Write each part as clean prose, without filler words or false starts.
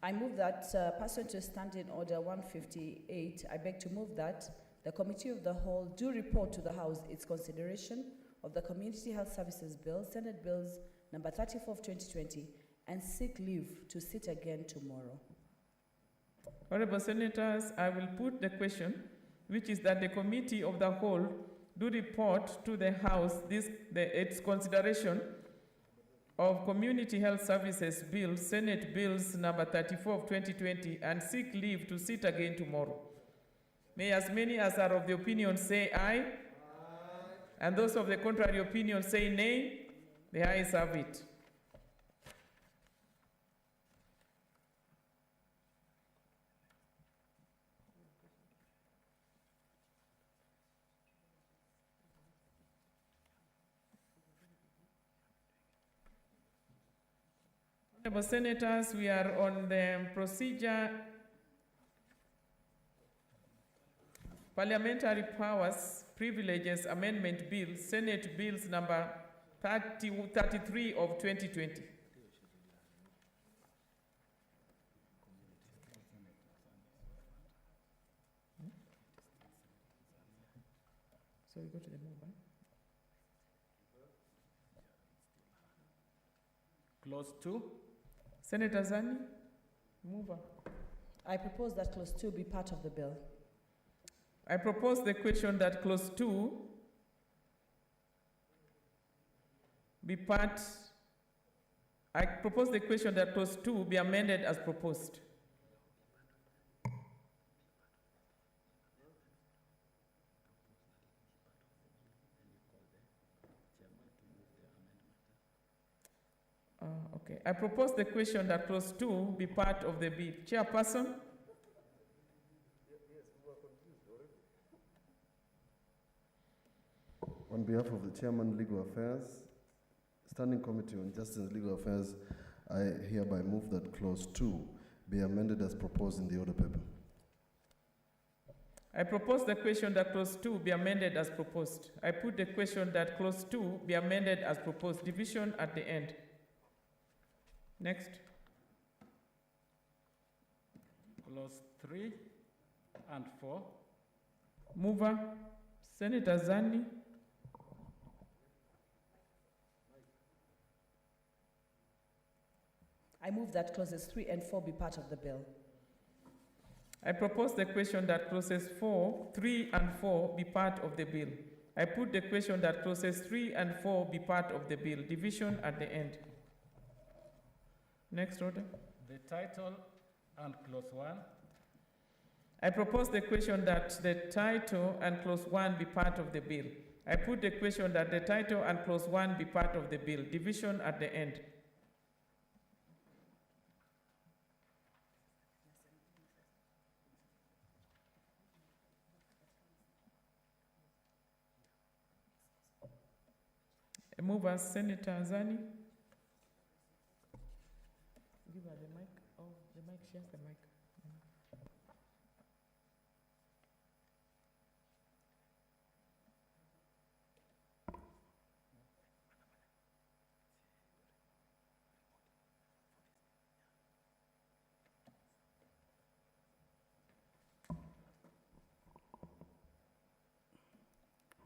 I move that, pursuant to Standing Order 158, I beg to move that the Committee of the Whole do report to the House its consideration of the Community Health Services Bill, Senate Bills number 34 of 2020, and seek leave to sit again tomorrow. Honorable Senators, I will put the question, which is that the Committee of the Whole do report to the House its consideration of Community Health Services Bill, Senate Bills number 34 of 2020, and seek leave to sit again tomorrow. May as many as are of the opinion say aye. Aye. And those of the contrary opinion say nay. The ayes have it. Honorable Senators, we are on the procedure Parliamentary Powers, Privileges Amendment Bill, Senate Bills number 33 of 2020. So we go to the move. Clause 2. Senator Zani, mover. I propose that clause 2 be part of the bill. I propose the question that clause 2 be part. I propose the question that clause 2 be amended as proposed. Okay. I propose the question that clause 2 be part of the bill. Chairperson? On behalf of the Chairman, Legal Affairs, Standing Committee on Justice and Legal Affairs, I hereby move that clause 2 be amended as proposed in the order paper. I propose the question that clause 2 be amended as proposed. I put the question that clause 2 be amended as proposed. Division at the end. Next. Clause 3 and 4. Mover, Senator Zani. I move that clauses 3 and 4 be part of the bill. I propose the question that clauses 3 and 4 be part of the bill. I put the question that clauses 3 and 4 be part of the bill. Division at the end. Next order. The title and clause 1. I propose the question that the title and clause 1 be part of the bill. I put the question that the title and clause 1 be part of the bill. Division at the end. Mover, Senator Zani. Give her the mic. Oh, the mic, she has the mic.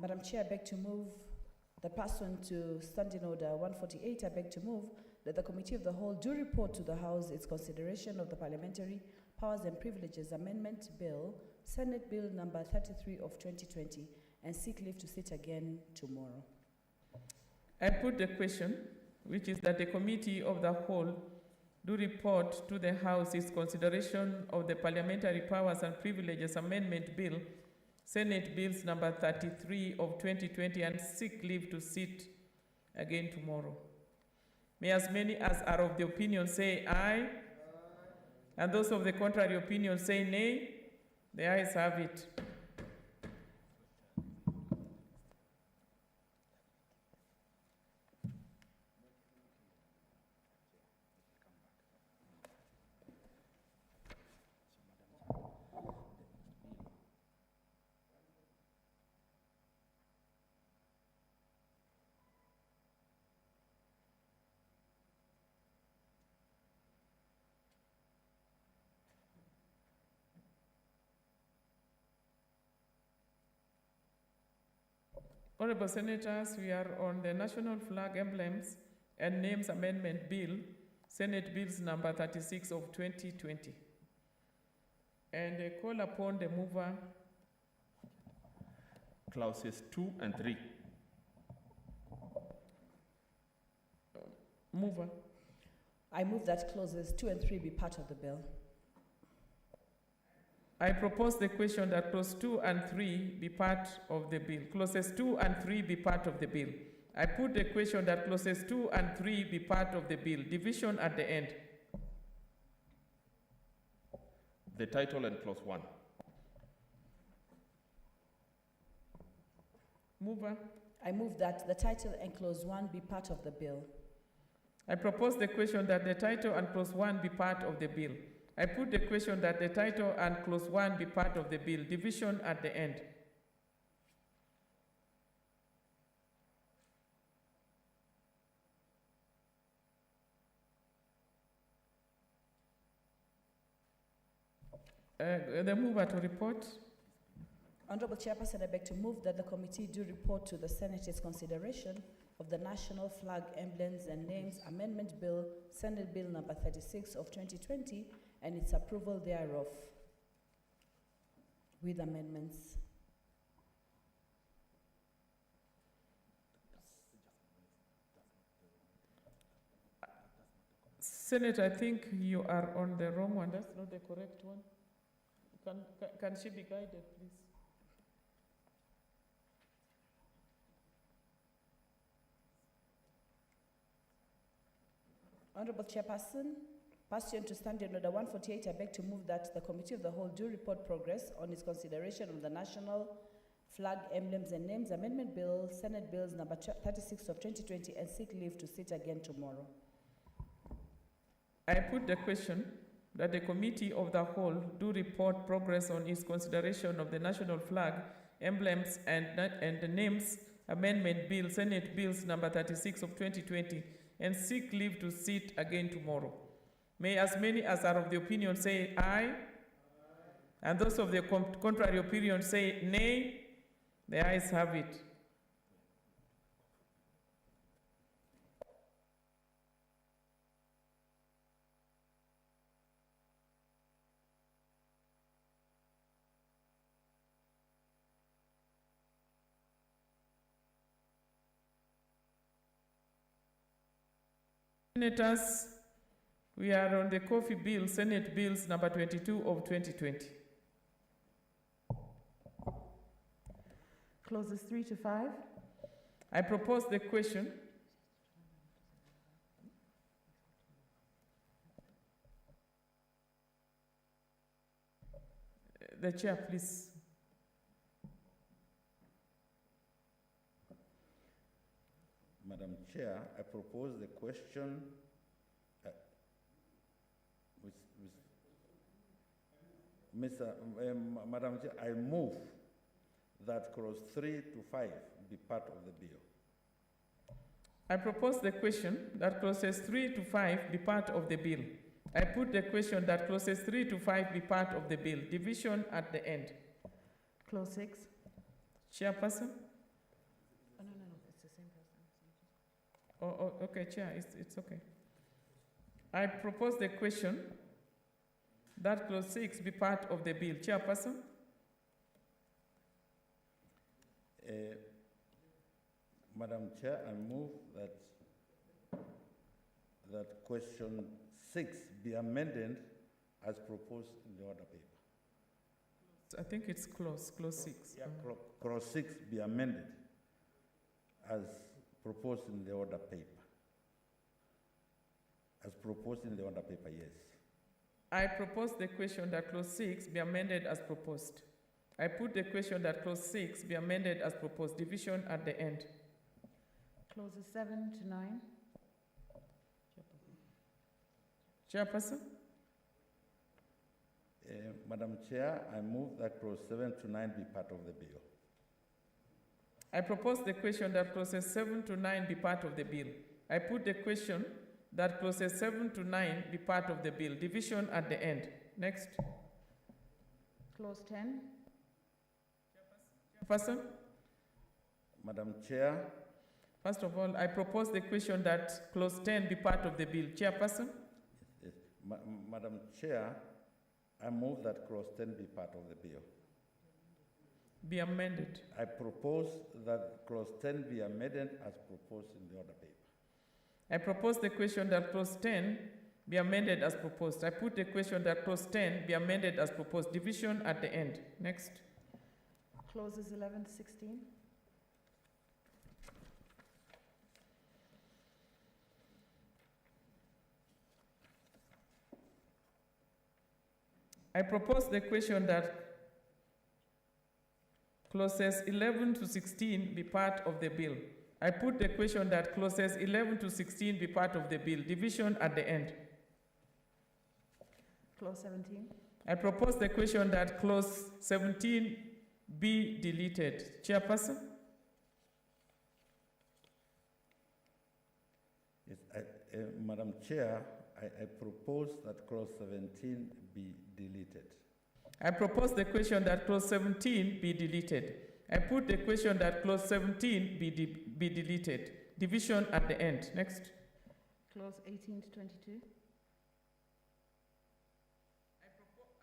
Madam Chair, I beg to move that pursuant to Standing Order 148, I beg to move that the Committee of the Whole do report to the House its consideration of the Parliamentary Powers and Privileges Amendment Bill, Senate Bill number 33 of 2020, and seek leave to sit again tomorrow. I put the question, which is that the Committee of the Whole do report to the House its consideration of the Parliamentary Powers and Privileges Amendment Bill, Senate Bills number 33 of 2020, and seek leave to sit again tomorrow. May as many as are of the opinion say aye. Aye. And those of the contrary opinion say nay. The ayes have it. Honorable Senators, we are on the National Flag Emblems and Names Amendment Bill, Senate Bills number 36 of 2020. And I call upon the mover. Clauses 2 and 3. Mover. I move that clauses 2 and 3 be part of the bill. I propose the question that clause 2 and 3 be part of the bill. Clauses 2 and 3 be part of the bill. I put the question that clauses 2 and 3 be part of the bill. Division at the end. The title and clause 1. Mover. I move that the title and clause 1 be part of the bill. I propose the question that the title and clause 1 be part of the bill. I put the question that the title and clause 1 be part of the bill. Division at the end. The mover to report. Honorable Chairperson, I beg to move that the committee do report to the Senate its consideration of the National Flag Emblems and Names Amendment Bill, Senate Bill number 36 of 2020, and its approval thereof with amendments. Senator, I think you are on the wrong one. That's not the correct one. Can she be guided, please? Honorable Chairperson, pursuant to Standing Order 148, I beg to move that the Committee of the Whole do report progress on its consideration of the National Flag Emblems and Names Amendment Bill, Senate Bills number 36 of 2020, and seek leave to sit again tomorrow. I put the question that the Committee of the Whole do report progress on its consideration of the National Flag, Emblems, and the Names Amendment Bill, Senate Bills number 36 of 2020, and seek leave to sit again tomorrow. May as many as are of the opinion say aye, and those of the contrary opinion say nay. The ayes have it. Senators, we are on the coffee bill, Senate Bills number 22 of 2020. Clauses 3 to 5. I propose the question. The chair, please. Madam Chair, I propose the question Madam Chair, I move that clause 3 to 5 be part of the bill. I propose the question that clauses 3 to 5 be part of the bill. I put the question that clauses 3 to 5 be part of the bill. Division at the end. Clause 6. Chairperson? Oh, no, it's the same person. Oh, okay, Chair, it's okay. I propose the question that clause 6 be part of the bill. Chairperson? Madam Chair, I move that question 6 be amended as proposed in the order paper. I think it's clause 6. Yeah, clause 6 be amended as proposed in the order paper. As proposed in the order paper, yes. I propose the question that clause 6 be amended as proposed. I put the question that clause 6 be amended as proposed. Division at the end. Clauses 7 to 9. Chairperson? Madam Chair, I move that clause 7 to 9 be part of the bill. I propose the question that clauses 7 to 9 be part of the bill. I put the question that clauses 7 to 9 be part of the bill. Division at the end. Next. Clause 10. Chairperson? Madam Chair, First of all, I propose the question that clause 10 be part of the bill. Chairperson? yes, Madam Chair, I move that clause 10 be part of the bill. Be amended. I propose that clause 10 be amended as proposed in the order paper. I propose the question that clause 10 be amended as proposed. I put the question that clause 10 be amended as proposed. Division at the end. Next. Clauses 11 to 16. I propose the question that clauses 11 to 16 be part of the bill. I put the question that clauses 11 to 16 be part of the bill. Division at the end. Clause 17. I propose the question that clause 17 be deleted. Chairperson? Yes, Madam Chair, I propose that clause 17 be deleted. I propose the question that clause 17 be deleted. I put the question that clause 17 be deleted. Division at the end. Next. Clause 18 to 22.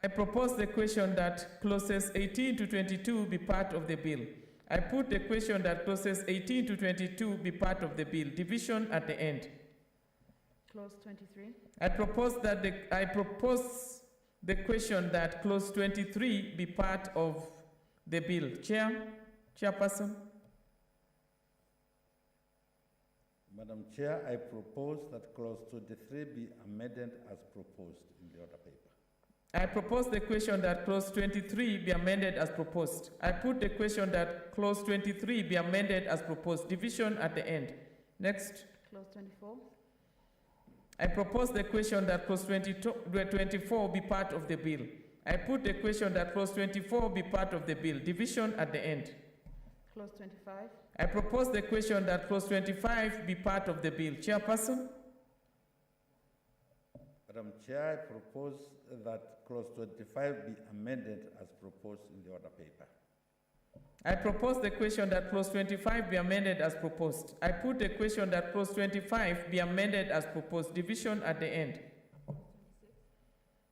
I propose the question that clauses 18 to 22 be part of the bill. I put the question that clauses 18 to 22 be part of the bill. Division at the end. Clause 23. I propose the question that clause 23 be part of the bill. Chairperson? Madam Chair, I propose that clause 23 be amended as proposed in the order paper. I propose the question that clause 23 be amended as proposed. I put the question that clause 23 be amended as proposed. Division at the end. Next. Clause 24. I propose the question that clause 24 be part of the bill. I put the question that clause 24 be part of the bill. Division at the end. Clause 25. I propose the question that clause 25 be part of the bill. Chairperson? Madam Chair, I propose that clause 25 be amended as proposed in the order paper. I propose the question that clause 25 be amended as proposed. I put the question that clause 25 be amended as proposed. Division at the end.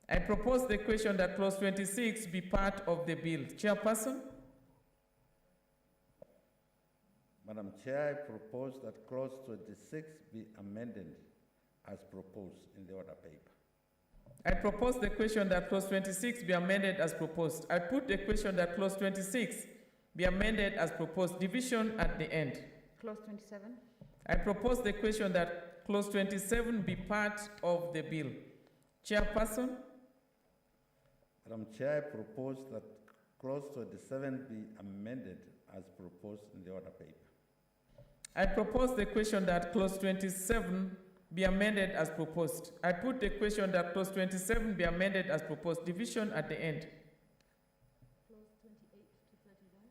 I propose the question that clause 26 be part of the bill. Chairperson? Madam Chair, I propose that clause 26 be amended as proposed in the order paper. I propose the question that clause 26 be amended as proposed. I put the question that clause 26 be amended as proposed. Division at the end. Clause 27. I propose the question that clause 27 be part of the bill. Chairperson? Madam Chair, I propose that clause 27 be amended as proposed in the order paper. I propose the question that clause 27 be amended as proposed. I put the question that clause 27 be amended as proposed. Division at the end. Clause 28 to 31.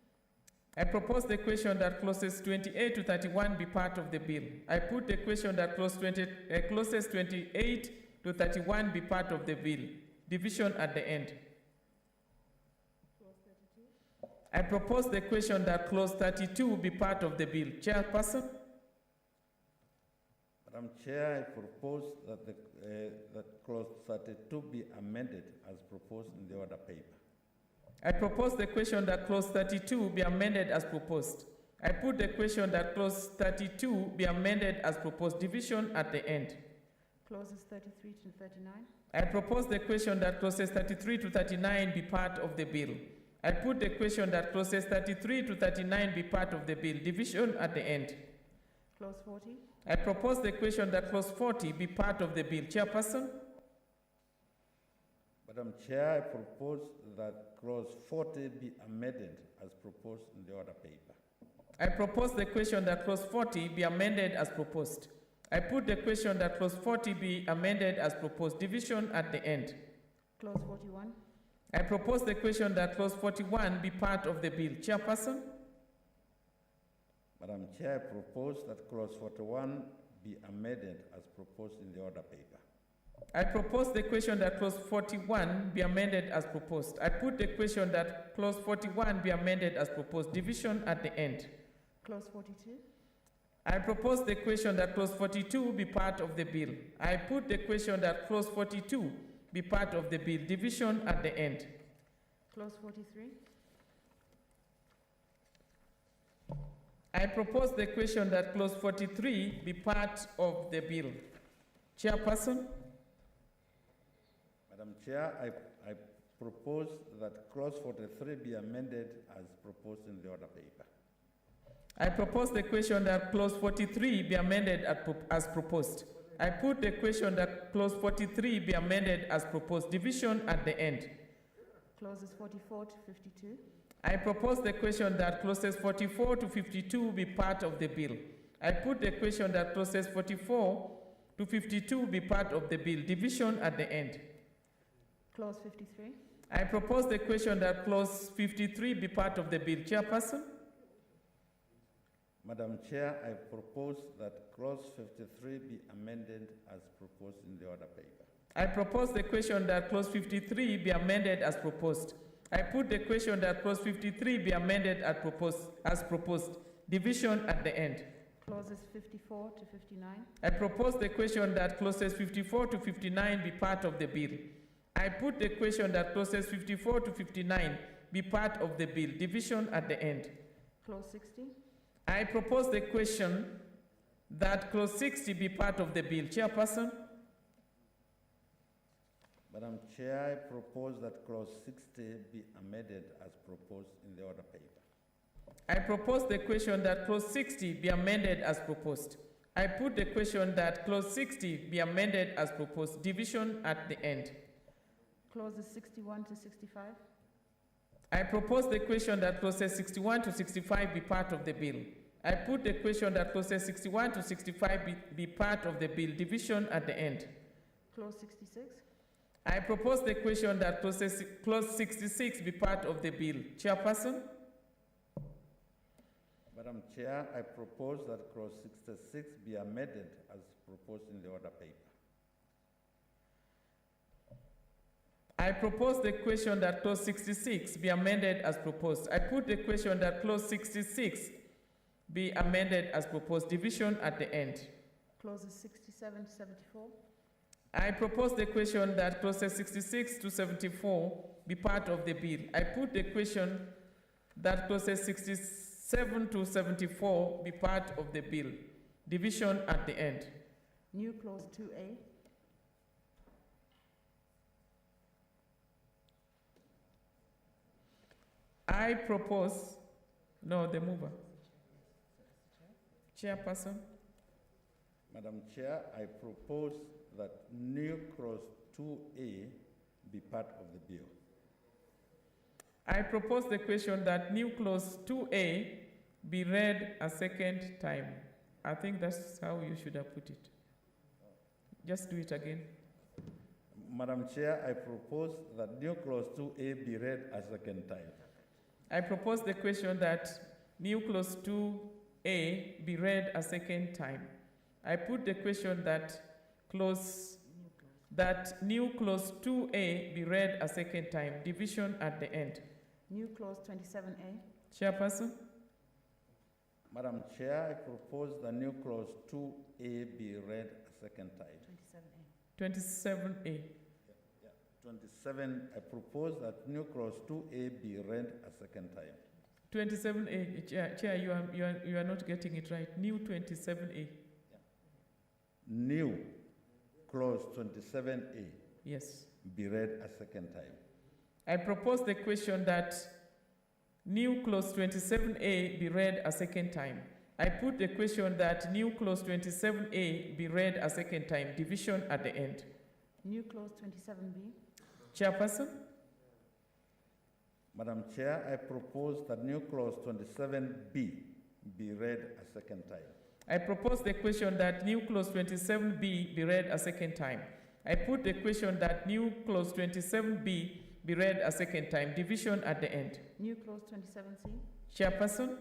I propose the question that clauses 28 to 31 be part of the bill. I put the question that clauses 28 to 31 be part of the bill. Division at the end. Clause 32. I propose the question that clause 32 be part of the bill. Chairperson? Madam Chair, I propose that that clause 32 be amended as proposed in the order paper. I propose the question that clause 32 be amended as proposed. I put the question that clause 32 be amended as proposed. Division at the end. Clauses 33 to 39. I propose the question that clauses 33 to 39 be part of the bill. I put the question that clauses 33 to 39 be part of the bill. Division at the end. Clause 40. I propose the question that clause 40 be part of the bill. Chairperson? Madam Chair, I propose that clause 40 be amended as proposed in the order paper. I propose the question that clause 40 be amended as proposed. I put the question that clause 40 be amended as proposed. Division at the end. Clause 41. I propose the question that clause 41 be part of the bill. Chairperson? Madam Chair, I propose that clause 41 be amended as proposed in the order paper. I propose the question that clause 41 be amended as proposed. I put the question that clause 41 be amended as proposed. Division at the end. Clause 42. I propose the question that clause 42 be part of the bill. I put the question that clause 42 be part of the bill. Division at the end. Clause 43. I propose the question that clause 43 be part of the bill. Chairperson, Madam Chair, I propose that clause 43 be amended as proposed in the order paper. I propose the question that clause 43 be amended as proposed. I put the question that clause 43 be amended as proposed. Division at the end. Clauses 44 to 52. I propose the question that clauses 44 to 52 be part of the bill. I put the question that clauses 44 to 52 be part of the bill. Division at the end. Clause 53. I propose the question that clause 53 be part of the bill. Chairperson, Madam Chair, I propose that clause 53 be amended as proposed in the order paper. I propose the question that clause 53 be amended as proposed. I put the question that clause 53 be amended as proposed. Division at the end. Clauses 54 to 59. I propose the question that clauses 54 to 59 be part of the bill. I put the question that clauses 54 to 59 be part of the bill. Division at the end. Clause 60. I propose the question that clause 60 be part of the bill. Chairperson, Madam Chair, I propose that clause 60 be amended as proposed in the order paper. I propose the question that clause 60 be amended as proposed. I put the question that clause 60 be amended as proposed. Division at the end. Clauses 61 to 65. I propose the question that clauses 61 to 65 be part of the bill. I put the question that clauses 61 to 65 be part of the bill. Division at the end. Clause 66. I propose the question that clause 66 be part of the bill. Chairperson, Madam Chair, I propose that clause 66 be amended as proposed in the order paper. I propose the question that clause 66 be amended as proposed. I put the question that clause 66 be amended as proposed. Division at the end. Clauses 67 to 74. I propose the question that clauses 66 to 74 be part of the bill. I put the question that clauses 67 to 74 be part of the bill. Division at the end. New clause 2A. I propose, no, the mover. Chairperson, Madam Chair, I propose that new clause 2A be part of the bill. I propose the question that new clause 2A be read a second time. I think that's how you should have put it. Just do it again. Madam Chair, I propose that new clause 2A be read a second time. I propose the question that new clause 2A be read a second time. I put the question that new clause 2A be read a second time. Division at the end. New clause 27A. Chairperson, Madam Chair, I propose that new clause 2A be read a second time. 27A. 27A. 27, I propose that new clause 2A be read a second time. 27A, Chair, you are not getting it right. New 27A. New clause 27A Yes. be read a second time. I propose the question that new clause 27A be read a second time. I put the question that new clause 27A be read a second time. Division at the end. New clause 27B. Chairperson, Madam Chair, I propose that new clause 27B be read a second time. I propose the question that new clause 27B be read a second time. I put the question that new clause 27B be read a second time. Division at the end. New clause 27C. Chairperson,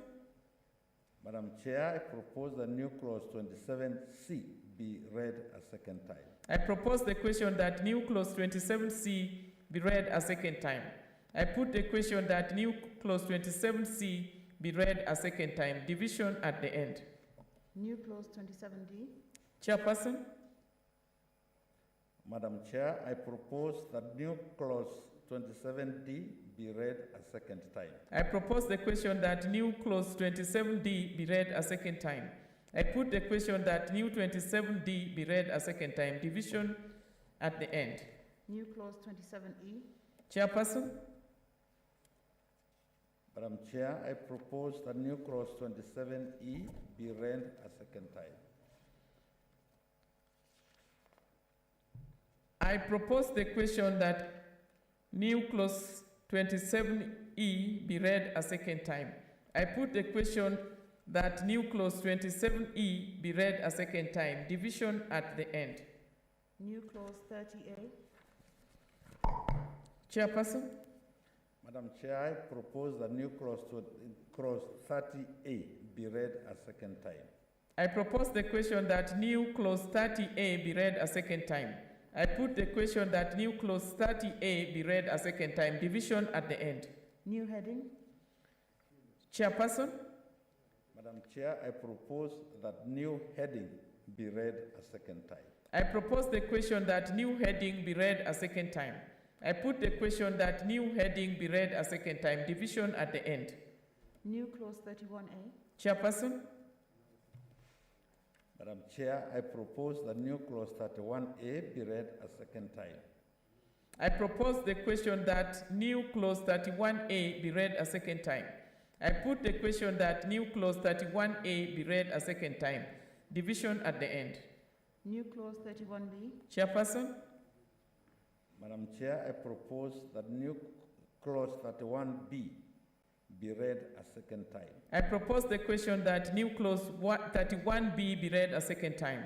Madam Chair, I propose that new clause 27C be read a second time. I propose the question that new clause 27C be read a second time. I put the question that new clause 27C be read a second time. Division at the end. New clause 27D. Chairperson, Madam Chair, I propose that new clause 27D be read a second time. I propose the question that new clause 27D be read a second time. I put the question that new 27D be read a second time. Division at the end. New clause 27E. Chairperson, Madam Chair, I propose that new clause 27E be read a second time. I propose the question that new clause 27E be read a second time. I put the question that new clause 27E be read a second time. Division at the end. New clause 30A. Chairperson, Madam Chair, I propose that new clause 30A be read a second time. I propose the question that new clause 30A be read a second time. I put the question that new clause 30A be read a second time. Division at the end. New heading. Chairperson, Madam Chair, I propose that new heading be read a second time. I propose the question that new heading be read a second time. I put the question that new heading be read a second time. Division at the end. New clause 31A. Chairperson, Madam Chair, I propose that new clause 31A be read a second time. I propose the question that new clause 31A be read a second time. I put the question that new clause 31A be read a second time. Division at the end. New clause 31B. Chairperson, Madam Chair, I propose that new clause 31B be read a second time. I propose the question that new clause 31B be read a second time.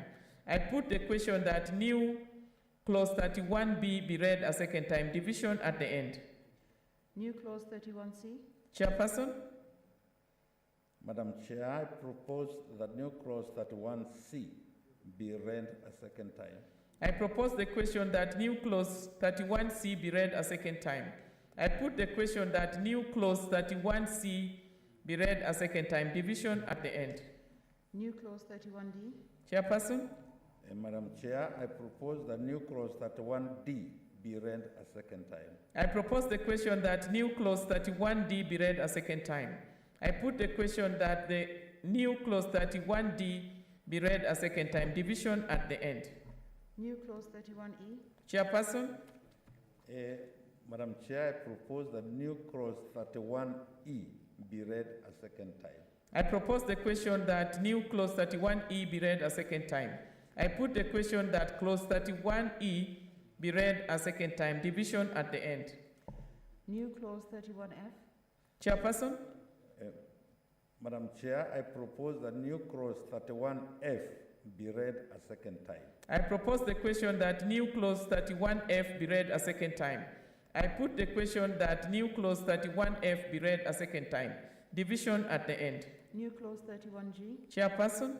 I put the question that new clause 31B be read a second time. Division at the end. New clause 31C. Chairperson, Madam Chair, I propose that new clause 31C be read a second time. I propose the question that new clause 31C be read a second time. I put the question that new clause 31C be read a second time. Division at the end. New clause 31D. Chairperson, Madam Chair, I propose that new clause 31D be read a second time. I propose the question that new clause 31D be read a second time. I put the question that the new clause 31D be read a second time. Division at the end. New clause 31E. Chairperson, Madam Chair, I propose that new clause 31E be read a second time. I propose the question that new clause 31E be read a second time. I put the question that clause 31E be read a second time. Division at the end. New clause 31F. Chairperson, Madam Chair, I propose that new clause 31F be read a second time. I propose the question that new clause 31F be read a second time. I put the question that new clause 31F be read a second time. Division at the end. New clause 31G. Chairperson,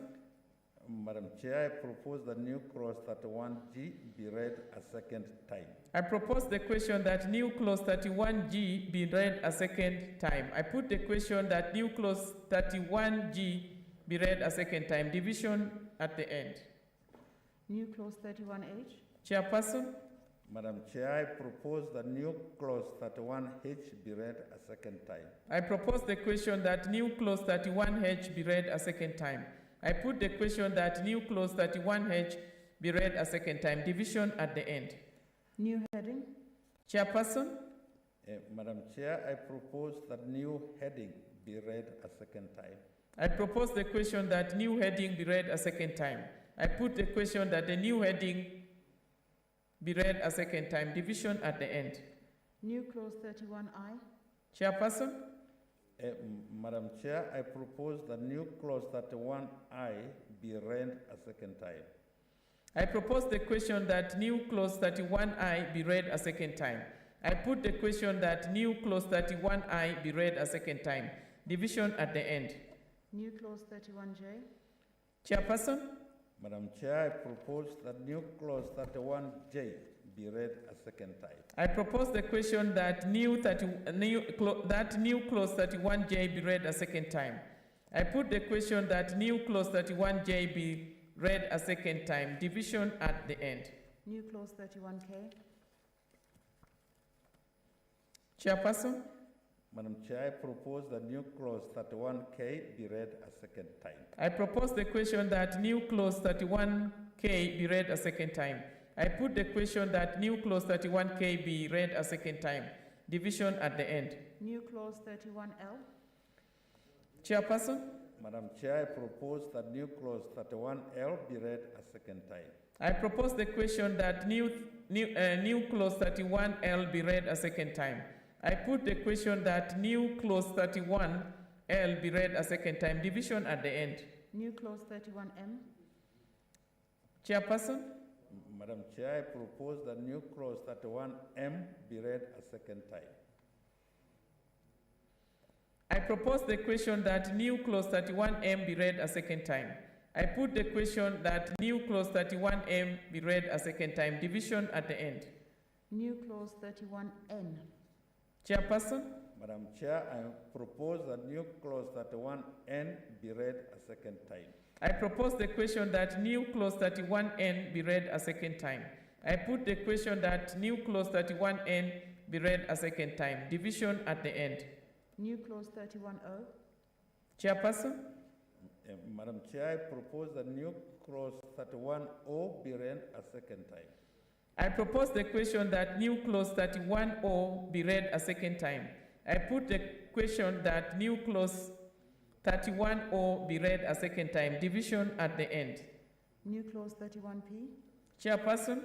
Madam Chair, I propose that new clause 31G be read a second time. I propose the question that new clause 31G be read a second time. I put the question that new clause 31G be read a second time. Division at the end. New clause 31H. Chairperson, Madam Chair, I propose that new clause 31H be read a second time. I propose the question that new clause 31H be read a second time. I put the question that new clause 31H be read a second time. Division at the end. New heading. Chairperson, Madam Chair, I propose that new heading be read a second time. I propose the question that new heading be read a second time. I put the question that the new heading be read a second time. Division at the end. New clause 31I. Chairperson, Madam Chair, I propose that new clause 31I be read a second time. I propose the question that new clause 31I be read a second time. I put the question that new clause 31I be read a second time. Division at the end. New clause 31J. Chairperson, Madam Chair, I propose that new clause 31J be read a second time. I propose the question that new clause 31J be read a second time. I put the question that new clause 31J be read a second time. Division at the end. New clause 31K. Chairperson, Madam Chair, I propose that new clause 31K be read a second time. I propose the question that new clause 31K be read a second time. I put the question that new clause 31K be read a second time. Division at the end. New clause 31L. Chairperson, Madam Chair, I propose that new clause 31L be read a second time. I propose the question that new clause 31L be read a second time. I put the question that new clause 31L be read a second time. Division at the end. New clause 31M. Chairperson, Madam Chair, I propose that new clause 31M be read a second time. I propose the question that new clause 31M be read a second time. I put the question that new clause 31M be read a second time. Division at the end. New clause 31N. Chairperson, Madam Chair, I propose that new clause 31N be read a second time. I propose the question that new clause 31N be read a second time. I put the question that new clause 31N be read a second time. Division at the end. New clause 31O. Chairperson, Madam Chair, I propose that new clause 31O be read a second time. I propose the question that new clause 31O be read a second time. I put the question that new clause 31O be read a second time. Division at the end. New clause 31P. Chairperson,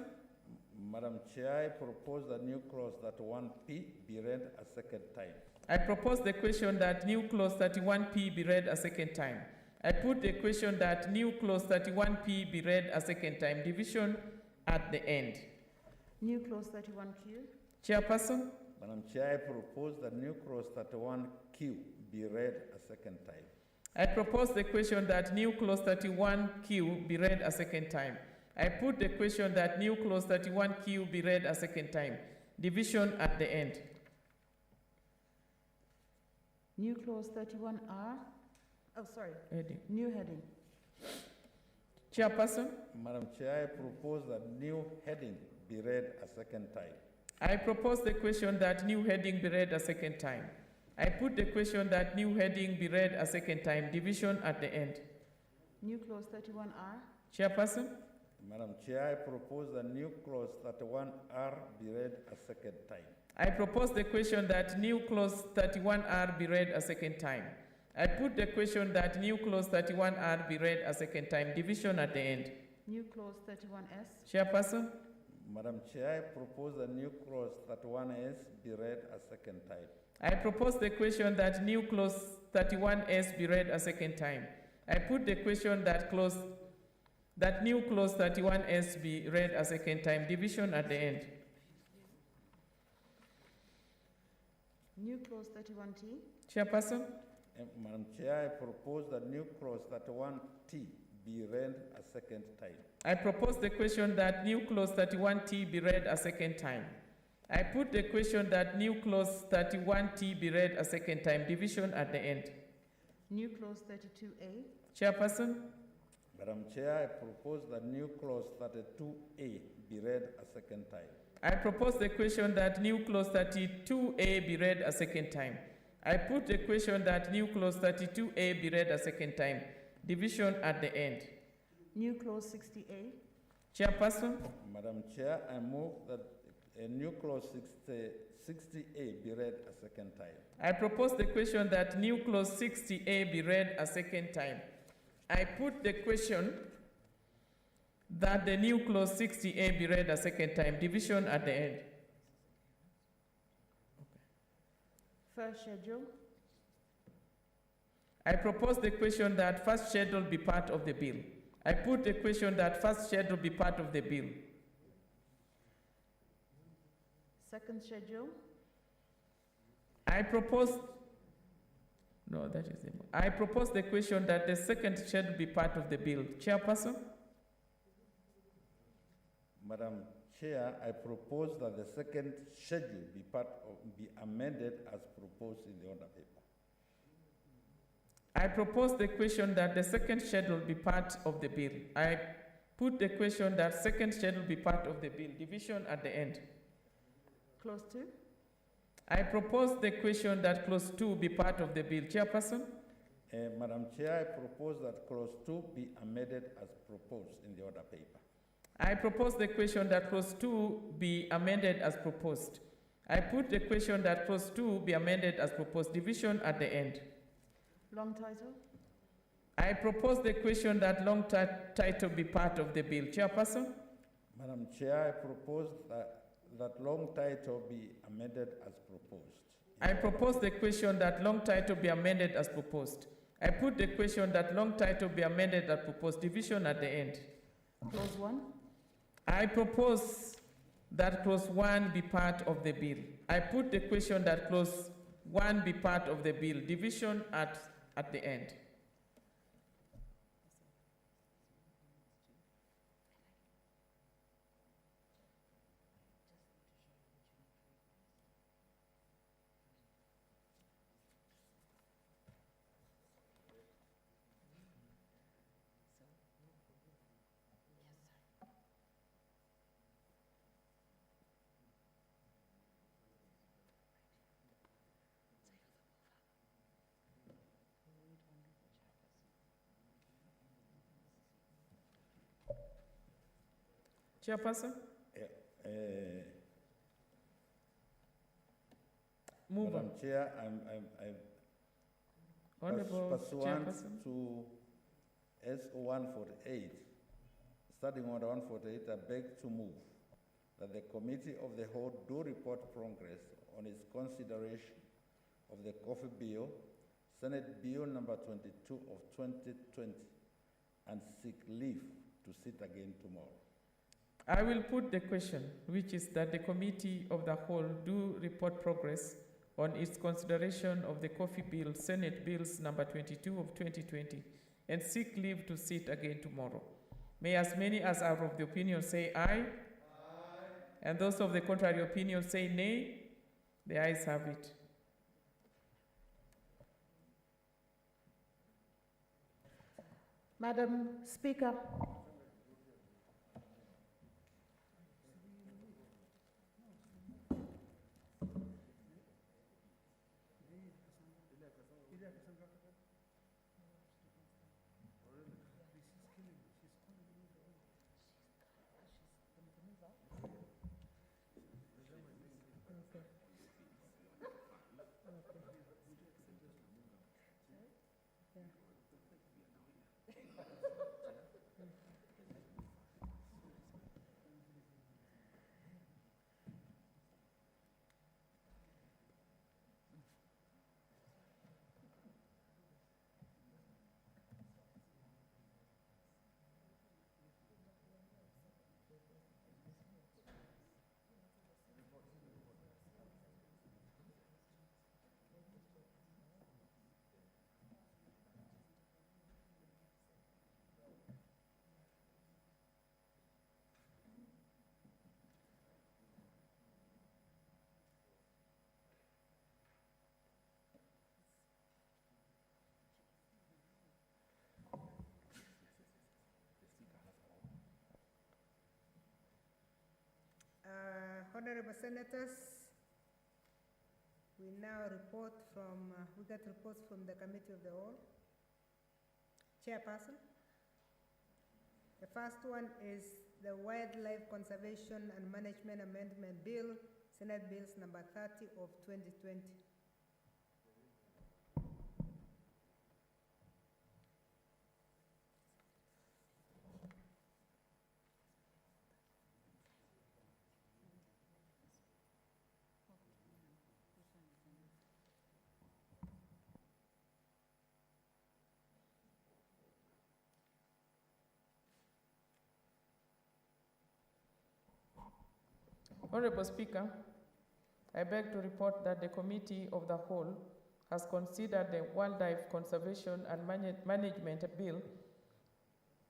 Madam Chair, I propose that new clause 31P be read a second time. I propose the question that new clause 31P be read a second time. I put the question that new clause 31P be read a second time. Division at the end. New clause 31Q. Chairperson, Madam Chair, I propose that new clause 31Q be read a second time. I propose the question that new clause 31Q be read a second time. I put the question that new clause 31Q be read a second time. Division at the end. New clause 31R. Oh, sorry. Heading. New heading. Chairperson, Madam Chair, I propose that new heading be read a second time. I propose the question that new heading be read a second time. I put the question that new heading be read a second time. Division at the end. New clause 31R. Chairperson, Madam Chair, I propose that new clause 31R be read a second time. I propose the question that new clause 31R be read a second time. I put the question that new clause 31R be read a second time. Division at the end. New clause 31S. Chairperson, Madam Chair, I propose that new clause 31S be read a second time. I propose the question that new clause 31S be read a second time. I put the question that new clause 31S be read a second time. Division at the end. New clause 31T. Chairperson, Madam Chair, I propose that new clause 31T be read a second time. I propose the question that new clause 31T be read a second time. I put the question that new clause 31T be read a second time. Division at the end. New clause 32A. Chairperson, Madam Chair, I propose that new clause 32A be read a second time. I propose the question that new clause 32A be read a second time. I put the question that new clause 32A be read a second time. Division at the end. New clause 60A. Chairperson, Madam Chair, I move that a new clause 60A be read a second time. I propose the question that new clause 60A be read a second time. I put the question that the new clause 60A be read a second time. Division at the end. First schedule. I propose the question that first schedule be part of the bill. I put the question that first schedule be part of the bill. Second schedule. I propose the question that the second schedule be part of the bill. Chairperson, Madam Chair, I propose that the second schedule be amended as proposed in the order paper. I propose the question that the second schedule be part of the bill. I put the question that second schedule be part of the bill, division at the end. Clause 2. I propose the question that clause 2 be part of the bill. Chairperson? Madam Chair, I propose that clause 2 be amended as proposed in the order paper. I propose the question that clause 2 be amended as proposed. I put the question that clause 2 be amended as proposed, division at the end. Long title. I propose the question that long title be part of the bill. Chairperson? Madam Chair, I propose that long title be amended as proposed. I propose the question that long title be amended as proposed. I put the question that long title be amended as proposed, division at the end. Clause 1. I propose that clause 1 be part of the bill. I put the question that clause 1 be part of the bill, division at the end. Chairperson? Move Madam on. Chair, Honorable pursuant Chairperson. to SO 148, starting order 148, I beg to move that the Committee of the Whole do report progress on its consideration of the coffee bill, Senate Bill number 22 of 2020, and seek leave to sit again tomorrow. I will put the question, which is that the Committee of the Whole do report progress on its consideration of the coffee bill, Senate Bills number 22 of 2020, and seek leave to sit again tomorrow. May as many as are of the opinion say aye. Aye. And those of the contrary opinion say nay. The ayes have it. Madam Speaker. Honorable Senators, we now we get reports from the Committee of the Whole. Chairperson, the first one is the Wildlife Conservation and Management Amendment Bill, Senate Bills number 30 of 2020. Honorable Speaker, I beg to report that the Committee of the Whole has considered the Wildlife Conservation and Management Bill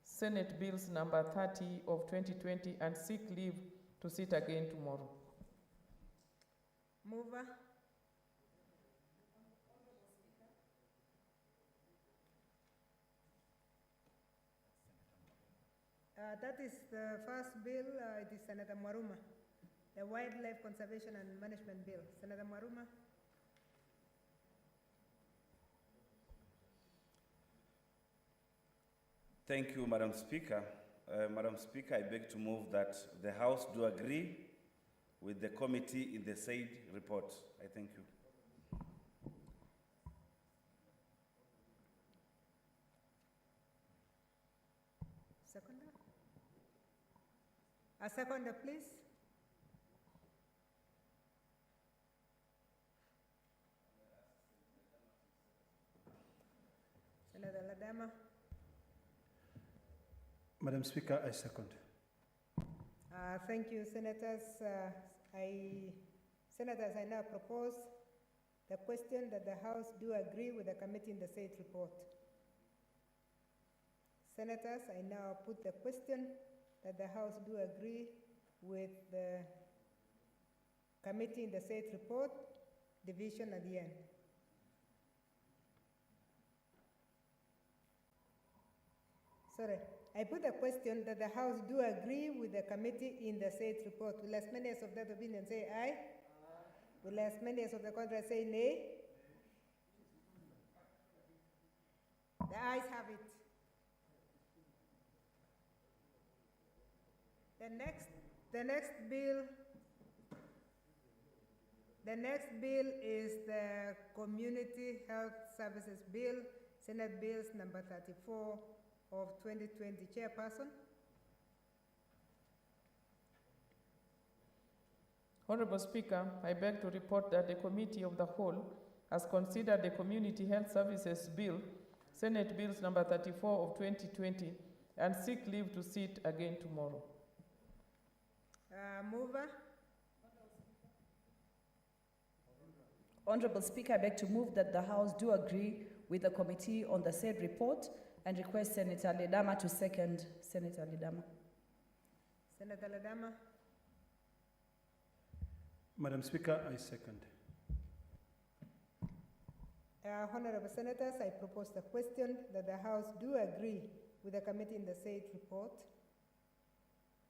Senate Bills number 30 of 2020 and seek leave to sit again tomorrow. Mover. That is the first bill, it is Senator Maruma, the Wildlife Conservation and Management Bill. Senator Maruma. Thank you, Madam Speaker. Madam Speaker, I beg to move that the House do agree with the committee in the said report. I thank you. Seconder? A seconder, please. Senator Ladama. Madam Speaker, I second. Thank you, Senators. Senators, I now propose the question that the House do agree with the committee in the said report. Senators, I now put the question that the House do agree with the committee in the said report, division at the end. Sorry, I put the question that the House do agree with the committee in the said report. Will as many as of that opinion say aye? Aye. Will as many as of the contrary say nay? The ayes have it. The next bill is the Community Health Services Bill, Senate Bills number 34 of 2020. Chairperson. Honorable Speaker, I beg to report that the Committee of the Whole has considered the Community Health Services Bill, Senate Bills number 34 of 2020, and seek leave to sit again tomorrow. Mover. Honorable Speaker, I beg to move that the House do agree with the committee on the said report and request Senator Ledama to second. Senator Ledama. Senator Ledama. Madam Speaker, I second. Honorable Senators, I propose the question that the House do agree with the committee in the said report.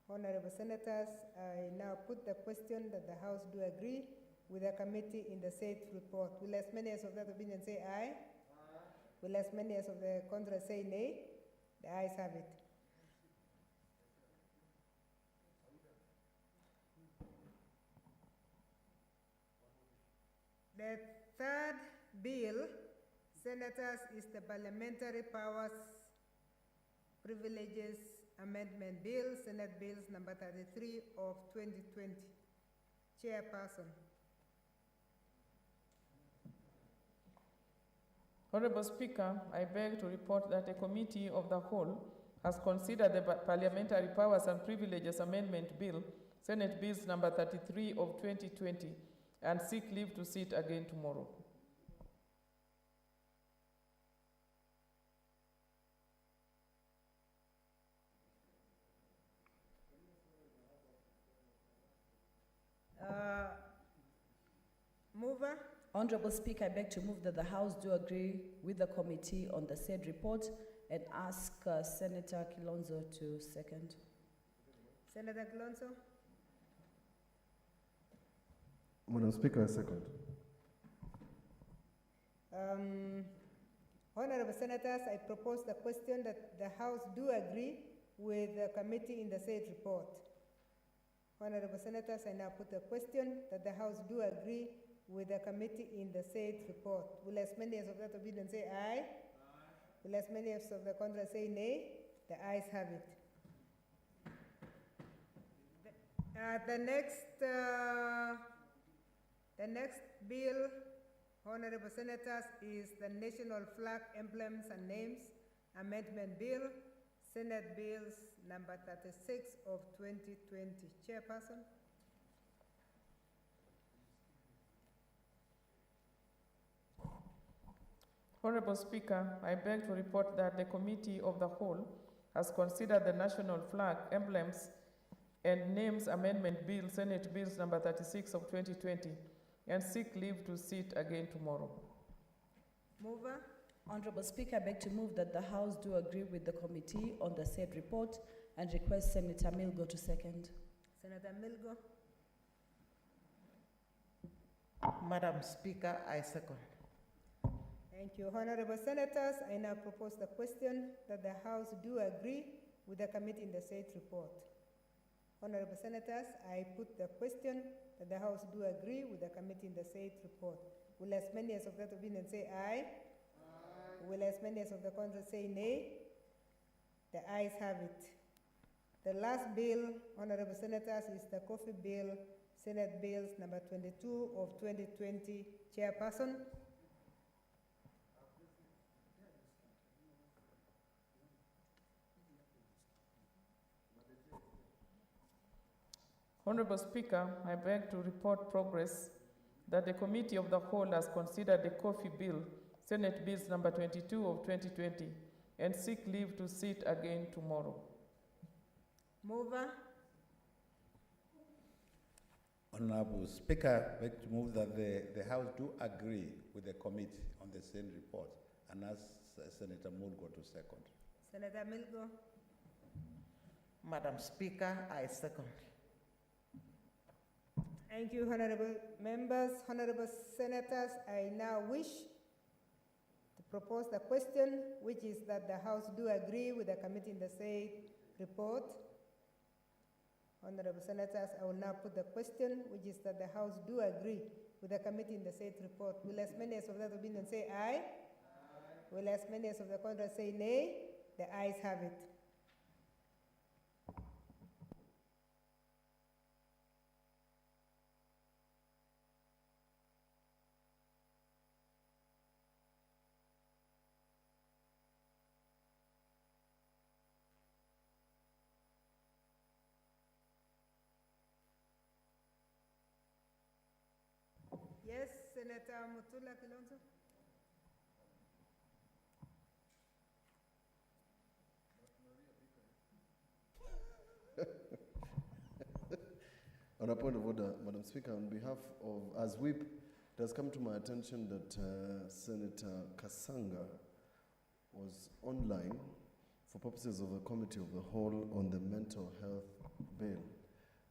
Honorable Senators, I now put the question that the House do agree with the committee in the said report. Will as many as of that opinion say aye? Aye. Will as many as of the contrary say nay? The ayes have it. The third bill, Senators, is the Parliamentary Powers, Privileges Amendment Bill, Senate Bills number 33 of 2020. Chairperson. Honorable Speaker, I beg to report that the Committee of the Whole has considered the Parliamentary Powers and Privileges Amendment Bill, Senate Bills number 33 of 2020, and seek leave to sit again tomorrow. Mover. Honorable Speaker, I beg to move that the House do agree with the committee on the said report and ask Senator Kilonzo to second. Senator Kilonzo. Madam Speaker, I second. Honorable Senators, I propose the question that the House do agree with the committee in the said report. Honorable Senators, I now put the question that the House do agree with the committee in the said report. Will as many as of that opinion say aye? Aye. Will as many as of the contrary say nay? The ayes have it. The next bill, Honorable Senators, is the National Flag Emblems and Names Amendment Bill, Senate Bills number 36 of 2020. Chairperson. Honorable Speaker, I beg to report that the Committee of the Whole has considered the national flag, emblems, and names amendment bill, Senate Bills number 36 of 2020, and seek leave to sit again tomorrow. Mover, Honorable Speaker, I beg to move that the House do agree with the committee on the said report and request Senator Milgo to second. Senator Milgo. Madam Speaker, I second. Thank you. Honorable Senators, I now propose the question that the House do agree with the committee in the said report. Honorable Senators, I put the question that the House do agree with the committee in the said report. Will as many as of that opinion say aye? Aye. Will as many as of the contrary say nay? The ayes have it. The last bill, Honorable Senators, is the coffee bill, Senate Bills number 22 of 2020. Chairperson. Honorable Speaker, I beg to report progress that the Committee of the Whole has considered the coffee bill, Senate Bills number 22 of 2020, and seek leave to sit again tomorrow. Mover. Honorable Speaker, I beg to move that the House do agree with the committee on the same report and ask Senator Mulgo to second. Senator Milgo. Madam Speaker, I second. Thank you, honorable members, honorable senators. I now wish to propose the question, which is that the House do agree with the committee in the said report. Honorable senators, I will now put the question, which is that the House do agree with the committee in the said report. Will as many as of that opinion say aye? Aye. Will as many as of the contrary say nay? The ayes have it. Yes, Senator Mutula Kilonzo. On a point of order, Madam Speaker, on behalf of, as whip, it has come to my attention that Senator Kasanga was online for purposes of the Committee of the Whole on the mental health bill.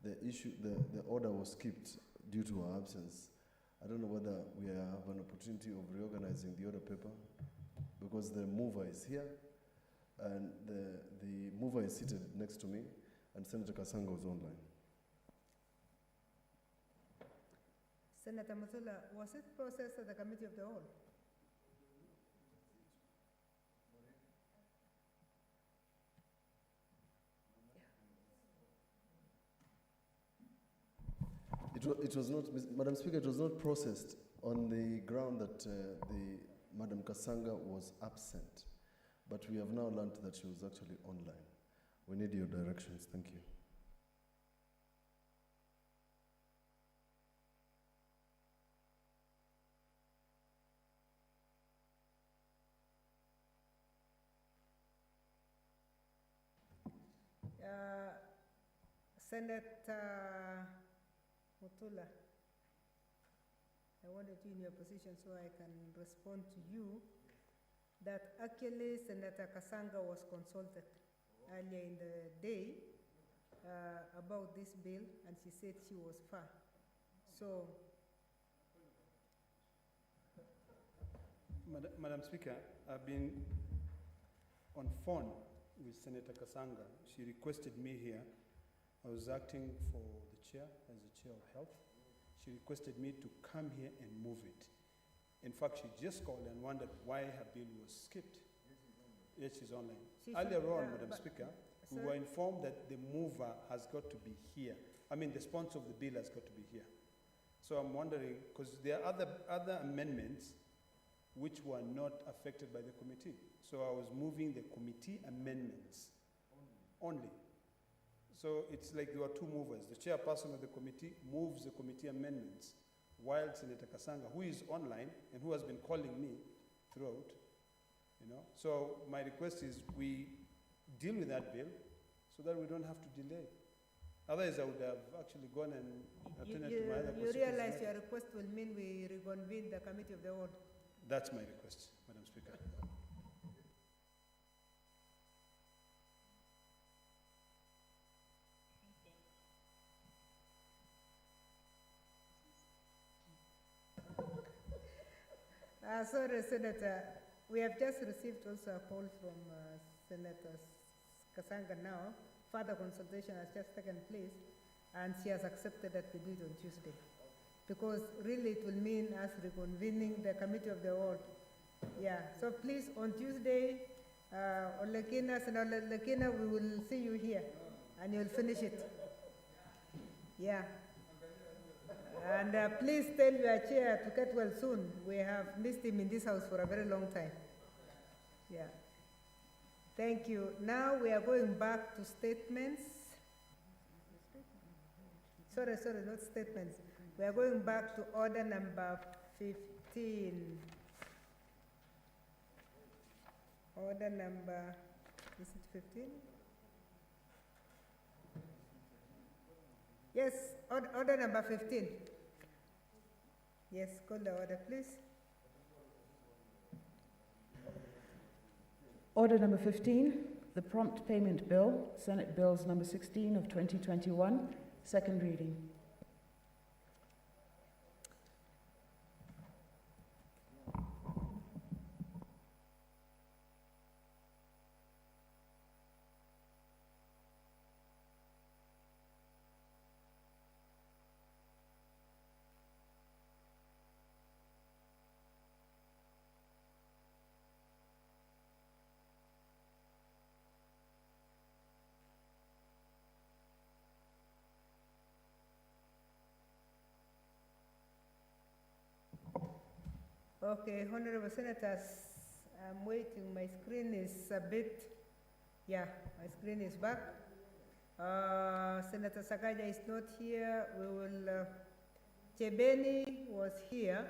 The order was skipped due to her absence. I don't know whether we have an opportunity of reorganizing the order paper because the mover is here and the mover is seated next to me and Senator Kasanga was online. Senator Mutula, was it processed at the Committee of the Whole? It was not, Madam Speaker, it was not processed on the ground that Madam Kasanga was absent. But we have now learned that she was actually online. We need your directions. Thank you. Senator Mutula, I wanted you in your position so I can respond to you that actually Senator Kasanga was consulted earlier in the day about this bill and she said she was far. So, Madam Speaker, I've been on phone with Senator Kasanga. She requested me here. I was acting for the chair as the chair of health. She requested me to come here and move it. In fact, she just called and wondered why her bill was skipped. Yes, she's online. Earlier on, Madam Speaker, we were informed that the mover has got to be here. I mean, the sponsor of the bill has got to be here. So I'm wondering, because there are other amendments which were not affected by the committee. So I was moving the committee amendments only. So it's like there were two movers. The chairperson of the committee moves the committee amendments, while Senator Kasanga, who is online and who has been calling me throughout, you know. So my request is we deal with that bill so that we don't have to delay. Otherwise, I would have actually gone and attended to my other You constituency realize your matters. request will mean we reconvene the committee of the whole. That's my request, Madam Speaker. Sorry, Senator. We have just received also a call from Senator Kasanga now. Further consultation has just taken place, and she has accepted that we do it on Tuesday. Because really it will mean us reconvening the committee of the whole. Yeah, so please, on Tuesday, Olekina, Senator Olekina, we will see you here, and you'll finish it. Yeah. And please tell your chair to get well soon. We have missed him in this house for a very long time. Yeah. Thank you. Now we are going back to statements. Sorry, not statements. We are going back to order number 15. Order number, is it 15? Yes, order number 15. Yes, call the order, please. Order number 15, the prompt payment bill, Senate Bills number 16 of 2021, second reading. Okay, Honorable Senators, I'm waiting. My screen is a bit, yeah, my screen is back. Senator Sakaja is not here. We will, Chebeni was here.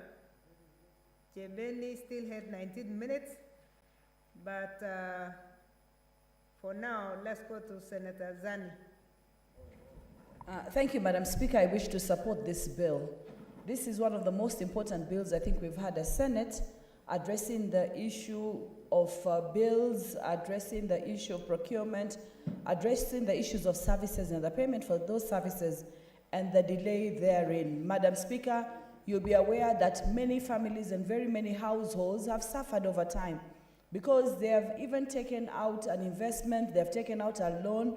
Chebeni still had 19 minutes, but for now, let's go to Senator Zani. Thank you, Madam Speaker. I wish to support this bill. This is one of the most important bills I think we've had as Senate, addressing the issue of bills, addressing the issue of procurement, addressing the issues of services and the payment for those services and the delay therein. Madam Speaker, you'll be aware that many families and very many households have suffered over time because they have even taken out an investment, they've taken out a loan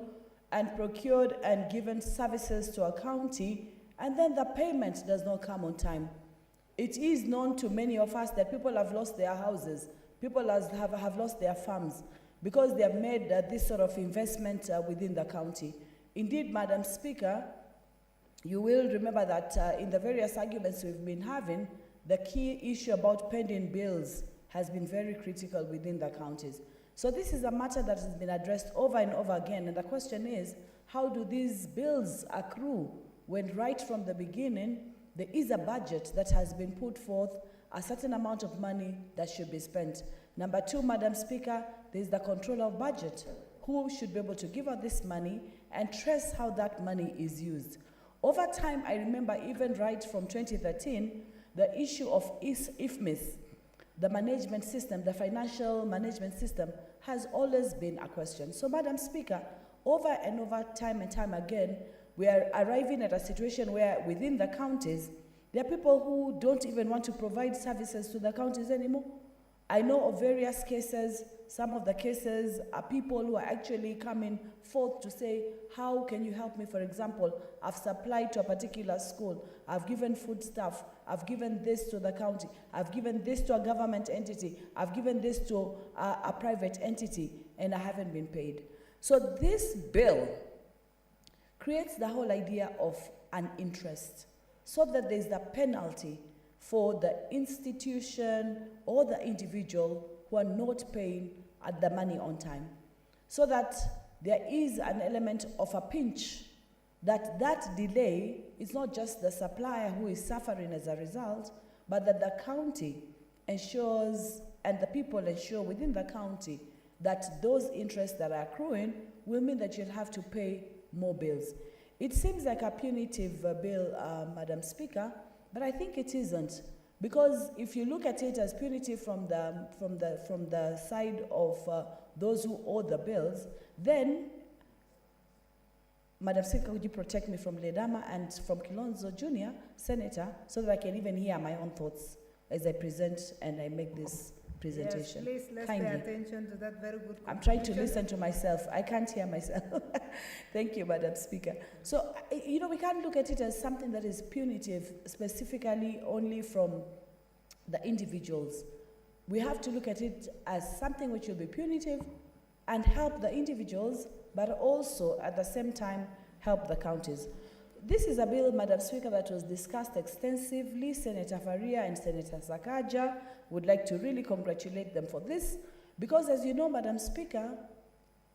and procured and given services to a county, and then the payment does not come on time. It is known to many of us that people have lost their houses, people have lost their farms because they have made this sort of investment within the county. Indeed, Madam Speaker, you will remember that in the various arguments we've been having, the key issue about pending bills has been very critical within the counties. So this is a matter that has been addressed over and over again, and the question is, how do these bills accrue when right from the beginning, there is a budget that has been put forth, a certain amount of money that should be spent. Number two, Madam Speaker, there is the control of budget. Who should be able to give out this money and trace how that money is used? Over time, I remember even right from 2013, the issue of IFMIS, the management system, the financial management system, has always been a question. So, Madam Speaker, over and over, time and time again, we are arriving at a situation where within the counties, there are people who don't even want to provide services to the counties anymore. I know of various cases. Some of the cases are people who are actually coming forth to say, how can you help me? For example, I've supplied to a particular school, I've given food stuff, I've given this to the county, I've given this to a government entity, I've given this to a private entity, and I haven't been paid. So this bill creates the whole idea of an interest, so that there's a penalty for the institution or the individual who are not paying the money on time, so that there is an element of a pinch, that delay is not just the supplier who is suffering as a result, but that the county ensures and the people ensure within the county that those interests that are accruing will mean that you'll have to pay more bills. It seems like a punitive bill, Madam Speaker, but I think it isn't. Because if you look at it as punitive from the side of those who owe the bills, then, Madam Speaker, would you protect me from Ledama and from Kilonzo Jr., Senator, so that I can even hear my own thoughts as I present and I make this presentation? Yes, please, let's Kindly. pay attention to that very good I'm trying to contribution. listen to myself. I can't hear myself. Thank you, Madam Speaker. So, you know, we can't look at it as something that is punitive, specifically only from the individuals. We have to look at it as something which will be punitive and help the individuals, but also at the same time help the counties. This is a bill, Madam Speaker, that was discussed extensively. Senator Faria and Senator Sakaja would like to really congratulate them for this, because as you know, Madam Speaker,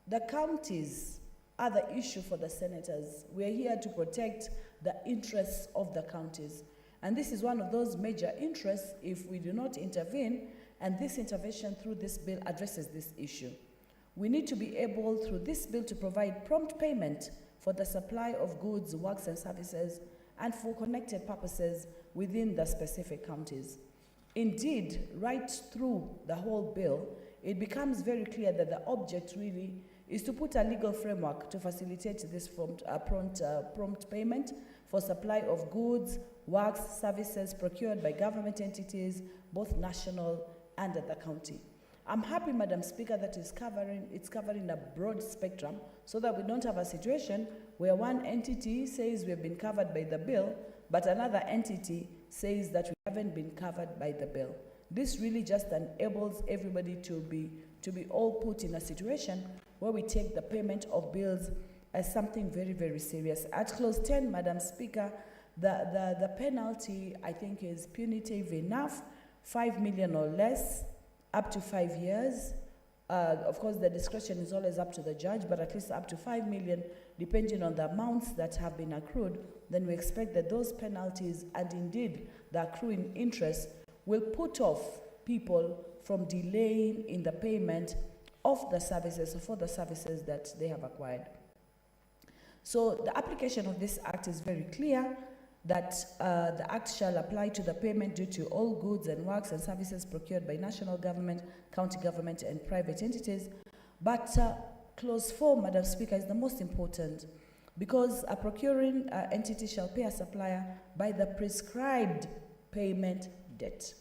the counties are the issue for the senators. We are here to protect the interests of the counties. And this is one of those major interests if we do not intervene, and this intervention through this bill addresses this issue. We need to be able, through this bill, to provide prompt payment for the supply of goods, works, and services, and for connected purposes within the specific counties. Indeed, right through the whole bill, it becomes very clear that the object really is to put a legal framework to facilitate this prompt payment for supply of goods, works, services procured by government entities, both national and at the county. I'm happy, Madam Speaker, that it's covering a broad spectrum so that we don't have a situation where one entity says we've been covered by the bill, but another entity says that we haven't been covered by the bill. This really just enables everybody to be all put in a situation where we take the payment of bills as something very, very serious. At clause 10, Madam Speaker, the penalty, I think, is punitive enough, 5 million or less, up to 5 years. Of course, the discretion is always up to the judge, but at least up to 5 million, depending on the amounts that have been accrued, then we expect that those penalties and indeed the accruing interest will put off people from delaying in the payment of the services or for the services that they have acquired. So the application of this act is very clear, that the act shall apply to the payment due to all goods and works and services procured by national government, county government, and private entities. But clause 4, Madam Speaker, is the most important, because a procuring entity shall pay a supplier by the prescribed payment date.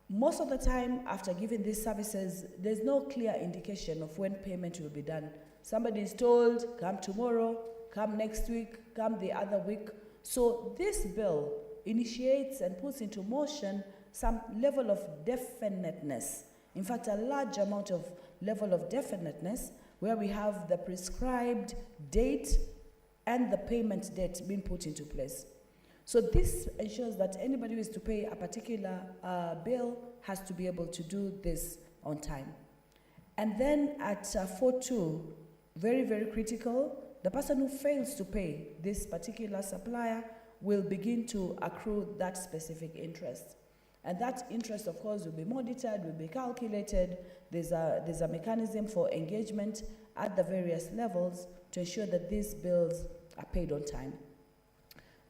Most of the time, after giving these services, there's no clear indication of when payment will be done. Somebody is told, come tomorrow, come next week, come the other week. So this bill initiates and puts into motion some level of definiteness. In fact, a large amount of level of definiteness, where we have the prescribed date and the payment date being put into place. So this ensures that anybody who is to pay a particular bill has to be able to do this on time. And then at 4.2, very, very critical, the person who fails to pay this particular supplier will begin to accrue that specific interest. And that interest, of course, will be monitored, will be calculated. There's a mechanism for engagement at the various levels to ensure that these bills are paid on time.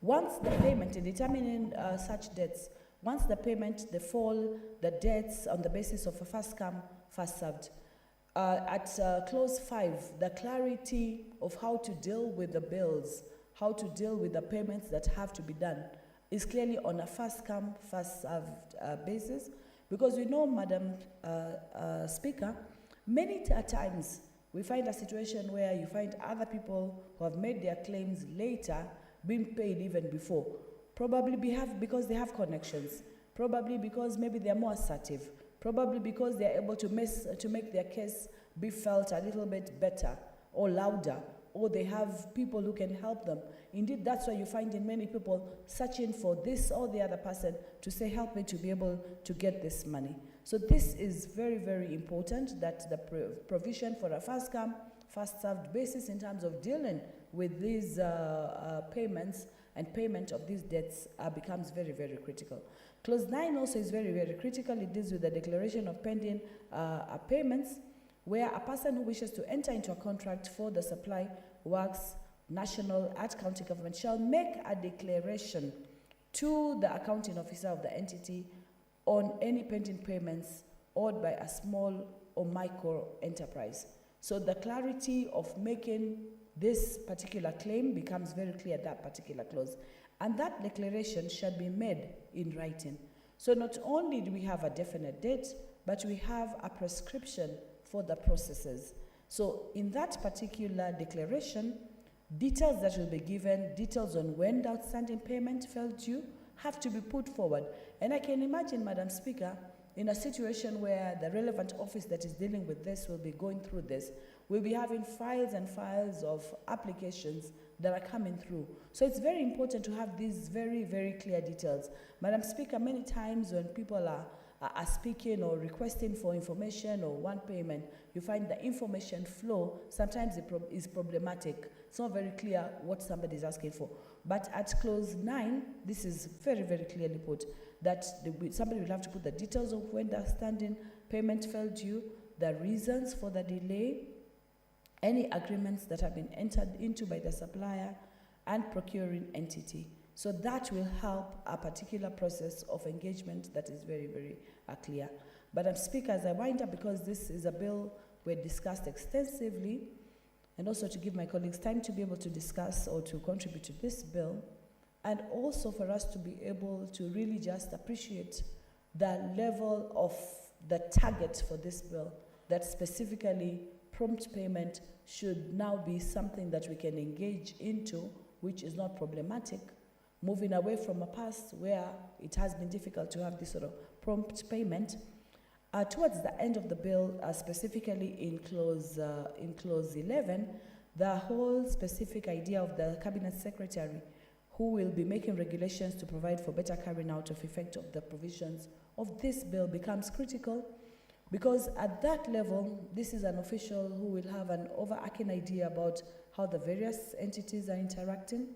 Once the payment, in determining such debts, once the payment, the debts on the basis of a first come, first served. At clause 5, the clarity of how to deal with the bills, how to deal with the payments that have to be done, is clearly on a first come, first served basis. Because we know, Madam Speaker, many times we find a situation where you find other people who have made their claims later being paid even before. Probably because they have connections, probably because maybe they're more assertive, probably because they're able to make their case be felt a little bit better or louder, or they have people who can help them. Indeed, that's why you find in many people searching for this or the other person to say, help me to be able to get this money. So this is very, very important, that the provision for a first come, first served basis in terms of dealing with these payments and payment of these debts becomes very, very critical. Clause 9 also is very, very critical. It deals with the declaration of pending payments. where a person who wishes to enter into a contract for the supply works national at county government shall make a declaration to the accounting officer of the entity on any pending payments owed by a small or micro enterprise. So the clarity of making this particular claim becomes very clear, that particular clause. And that declaration shall be made in writing. So not only do we have a definite date, but we have a prescription for the processes. So in that particular declaration, details that will be given, details on when the outstanding payment fell due, have to be put forward. And I can imagine, Madam Speaker, in a situation where the relevant office that is dealing with this will be going through this, we'll be having files and files of applications that are coming through. So it's very important to have these very, very clear details. Madam Speaker, many times when people are speaking or requesting for information or one payment, you find the information flow sometimes is problematic. It's not very clear what somebody is asking for. But at clause 9, this is very, very clearly put, that somebody will have to put the details of when the outstanding payment fell due, the reasons for the delay, any agreements that have been entered into by the supplier and procuring entity. So that will help a particular process of engagement that is very, very clear. But Speaker, as I wind up, because this is a bill we discussed extensively, and also to give my colleagues time to be able to discuss or to contribute to this bill, and also for us to be able to really just appreciate the level of the target for this bill, that specifically prompt payment should now be something that we can engage into, which is not problematic, moving away from a past where it has been difficult to have this sort of prompt payment. Towards the end of the bill, specifically in clause 11, the whole specific idea of the Cabinet Secretary who will be making regulations to provide for better carrying out of effect of the provisions of this bill becomes critical, because at that level, this is an official who will have an overarching idea about how the various entities are interacting,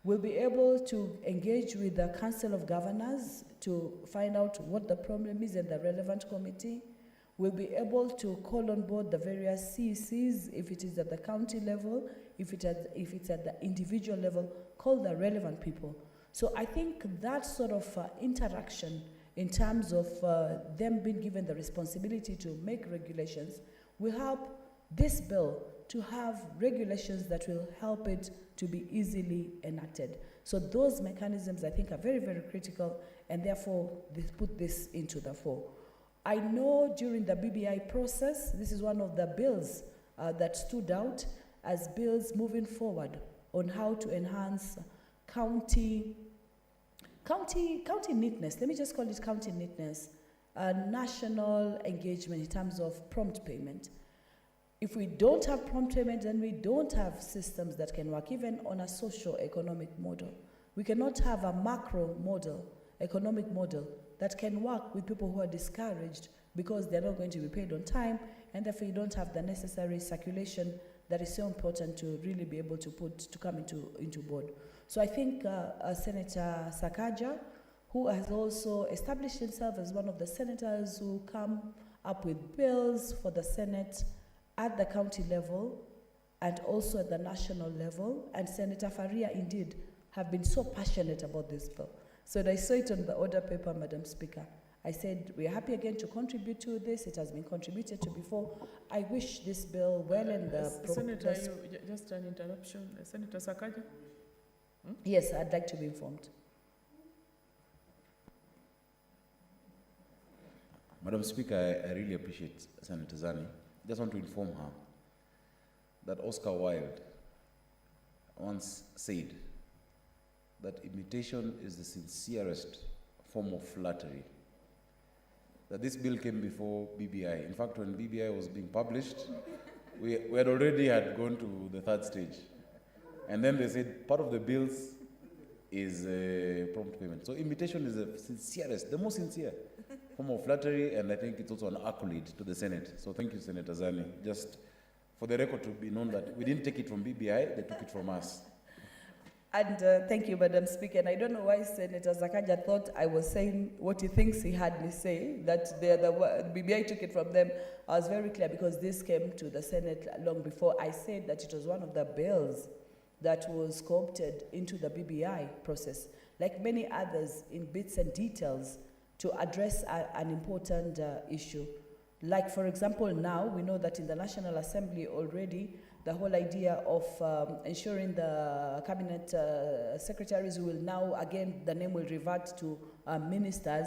will be able to engage with the Council of Governors to find out what the problem is in the relevant committee, will be able to call on board the various CECs if it is at the county level, if it's at the individual level, call the relevant people. So I think that sort of interaction in terms of them being given the responsibility to make regulations will help this bill to have regulations that will help it to be easily enacted. So those mechanisms, I think, are very, very critical, and therefore they put this into the fore. I know during the BBI process, this is one of the bills that stood out as bills moving forward on how to enhance county neatness. Let me just call it county neatness, national engagement in terms of prompt payment. If we don't have prompt payment, then we don't have systems that can work even on a socio-economic model. We cannot have a macro model, economic model, that can work with people who are discouraged because they're not going to be paid on time, and therefore you don't have the necessary circulation that is so important to really be able to come into board. So I think Senator Sakaja, who has also established himself as one of the senators who come up with bills for the Senate at the county level and also at the national level, and Senator Faria indeed have been so passionate about this bill. So I saw it on the order paper, Madam Speaker. I said, we are happy again to contribute to this. It has been contributed to before. I wish this bill well in the... Senator, just an interruption. Senator Sakaja? Yes, I'd like to be informed. Madam Speaker, I really appreciate Senator Zani. Just want to inform her that Oscar Wilde once said that imitation is the sincerest form of flattery. That this bill came before BBI. In fact, when BBI was being published, we had already gone to the third stage. And then they said part of the bills is prompt payment. So imitation is the sincerest, the most sincere form of flattery, and I think it's also an accolade to the Senate. So thank you, Senator Zani. Just for the record to be known that we didn't take it from BBI, they took it from us. And thank you, Madam Speaker. And I don't know why Senator Sakaja thought I was saying what he thinks he had me say, that the BBI took it from them. I was very clear because this came to the Senate long before. I said that it was one of the bills that was co-opted into the BBI process, like many others in bits and details to address an important issue. Like, for example, now we know that in the National Assembly already, the whole idea of ensuring the cabinet secretaries will now, again, the name will revert to ministers,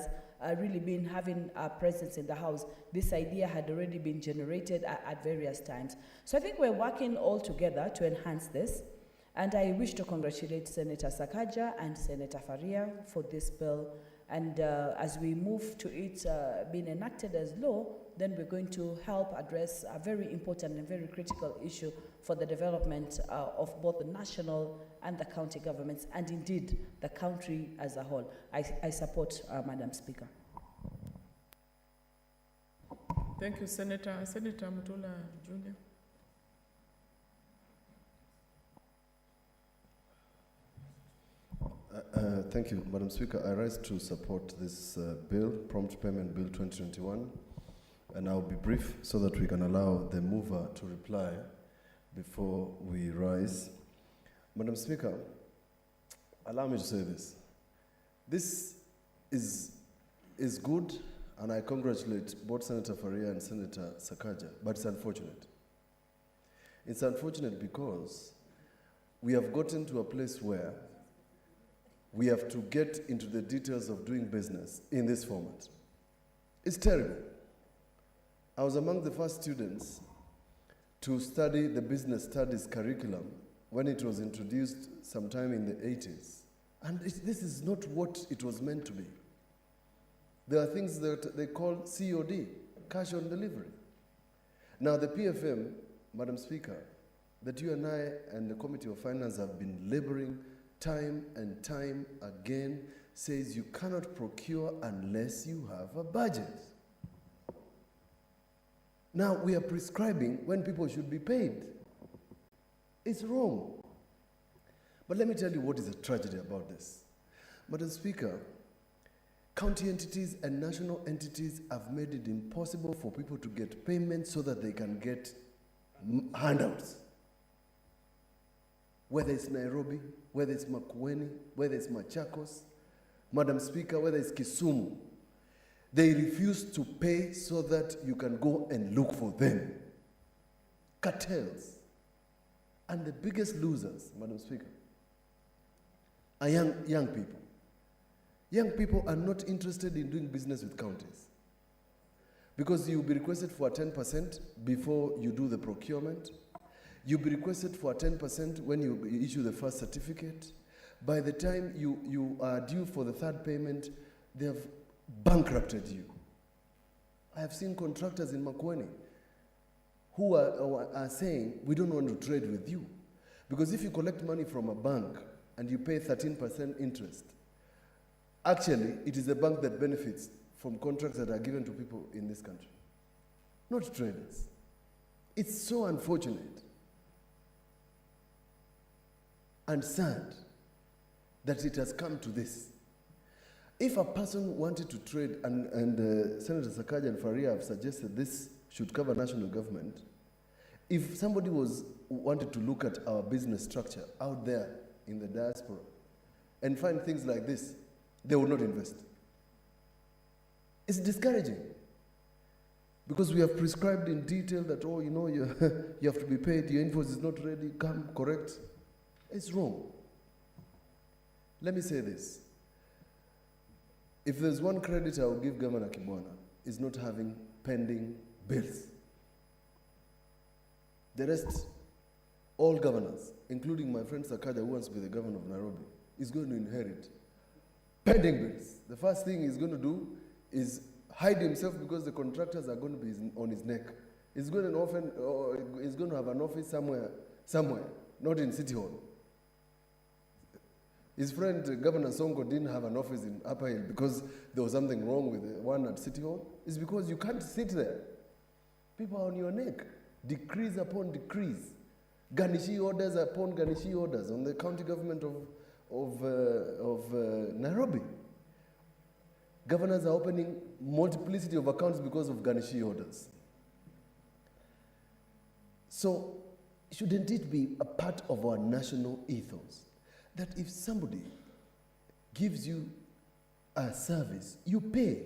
really been having a presence in the House. This idea had already been generated at various times. So I think we're working all together to enhance this. And I wish to congratulate Senator Sakaja and Senator Faria for this bill. And as we move to it being enacted as law, then we're going to help address a very important and very critical issue for the development of both the national and the county governments, and indeed the country as a whole. I support Madam Speaker. Thank you, Senator. Senator Mutula Jr. Thank you, Madam Speaker. I rise to support this bill, Prompt Payment Bill 2021, and I'll be brief so that we can allow the mover to reply before we rise. Madam Speaker, allow me to say this. This is good, and I congratulate both Senator Faria and Senator Sakaja, but it's unfortunate. It's unfortunate because we have gotten to a place where we have to get into the details of doing business in this format. It's terrible. I was among the first students to study the business studies curriculum when it was introduced sometime in the 80s. And this is not what it was meant to be. There are things that they call COD, cash on delivery. Now the PFM, Madam Speaker, that you and I and the Committee of Finance have been laboring time and time again, says you cannot procure unless you have a budget. Now we are prescribing when people should be paid. It's wrong. But let me tell you what is a tragedy about this. Madam Speaker, county entities and national entities have made it impossible for people to get payments so that they can get handouts. Whether it's Nairobi, whether it's Makueni, whether it's Machakos, Madam Speaker, whether it's Kisumu, they refuse to pay so that you can go and look for them. Cartels. And the biggest losers, Madam Speaker, are young people. Young people are not interested in doing business with counties because you'll be requested for a 10% before you do the procurement. You'll be requested for 10% when you issue the first certificate. By the time you are due for the third payment, they have bankrupted you. I have seen contractors in Makueni who are saying, we don't want to trade with you. Because if you collect money from a bank and you pay 13% interest, actually, it is the bank that benefits from contracts that are given to people in this country, not traders. It's so unfortunate and sad that it has come to this. If a person wanted to trade, and Senator Sakaja and Faria have suggested this should cover national government, if somebody wanted to look at our business structure out there in the diaspora and find things like this, they would not invest. It's discouraging because we have prescribed in detail that, oh, you know, you have to be paid, your invoice is not ready, come correct. It's wrong. Let me say this. If there's one credit I will give Governor Kibwana, is not having pending bills. The rest, all governors, including my friend Sakaja, who wants to be the governor of Nairobi, is going to inherit pending bills. The first thing he's going to do is hide himself because the contractors are going to be on his neck. He's going to have an office somewhere, not in City Hall. His friend, Governor Sonko, didn't have an office in Upper Hill because there was something wrong with the one at City Hall. It's because you can't sit there. People are on your neck. Decrees upon decrees. Garnishi orders upon garnishi orders on the county government of of Nairobi. Governors are opening multiplicity of accounts because of garnishee orders. So, shouldn't it be a part of our national ethos that if somebody gives you a service, you pay?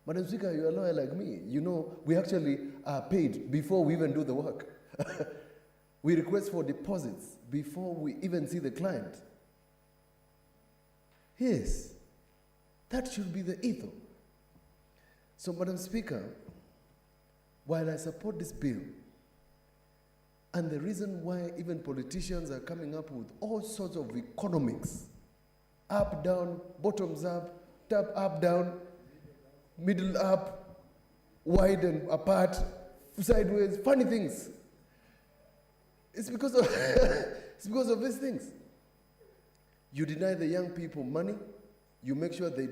Madam Speaker, you're a lawyer like me. You know, we actually are paid before we even do the work. We request for deposits before we even see the client. Yes, that should be the ethos. So, Madam Speaker, while I support this bill, and the reason why even politicians are coming up with all sorts of economics, up, down, bottoms up, top, up, down, middle up, wide and apart, sideways, funny things. It's because of, it's because of these things. You deny the young people money, you make sure they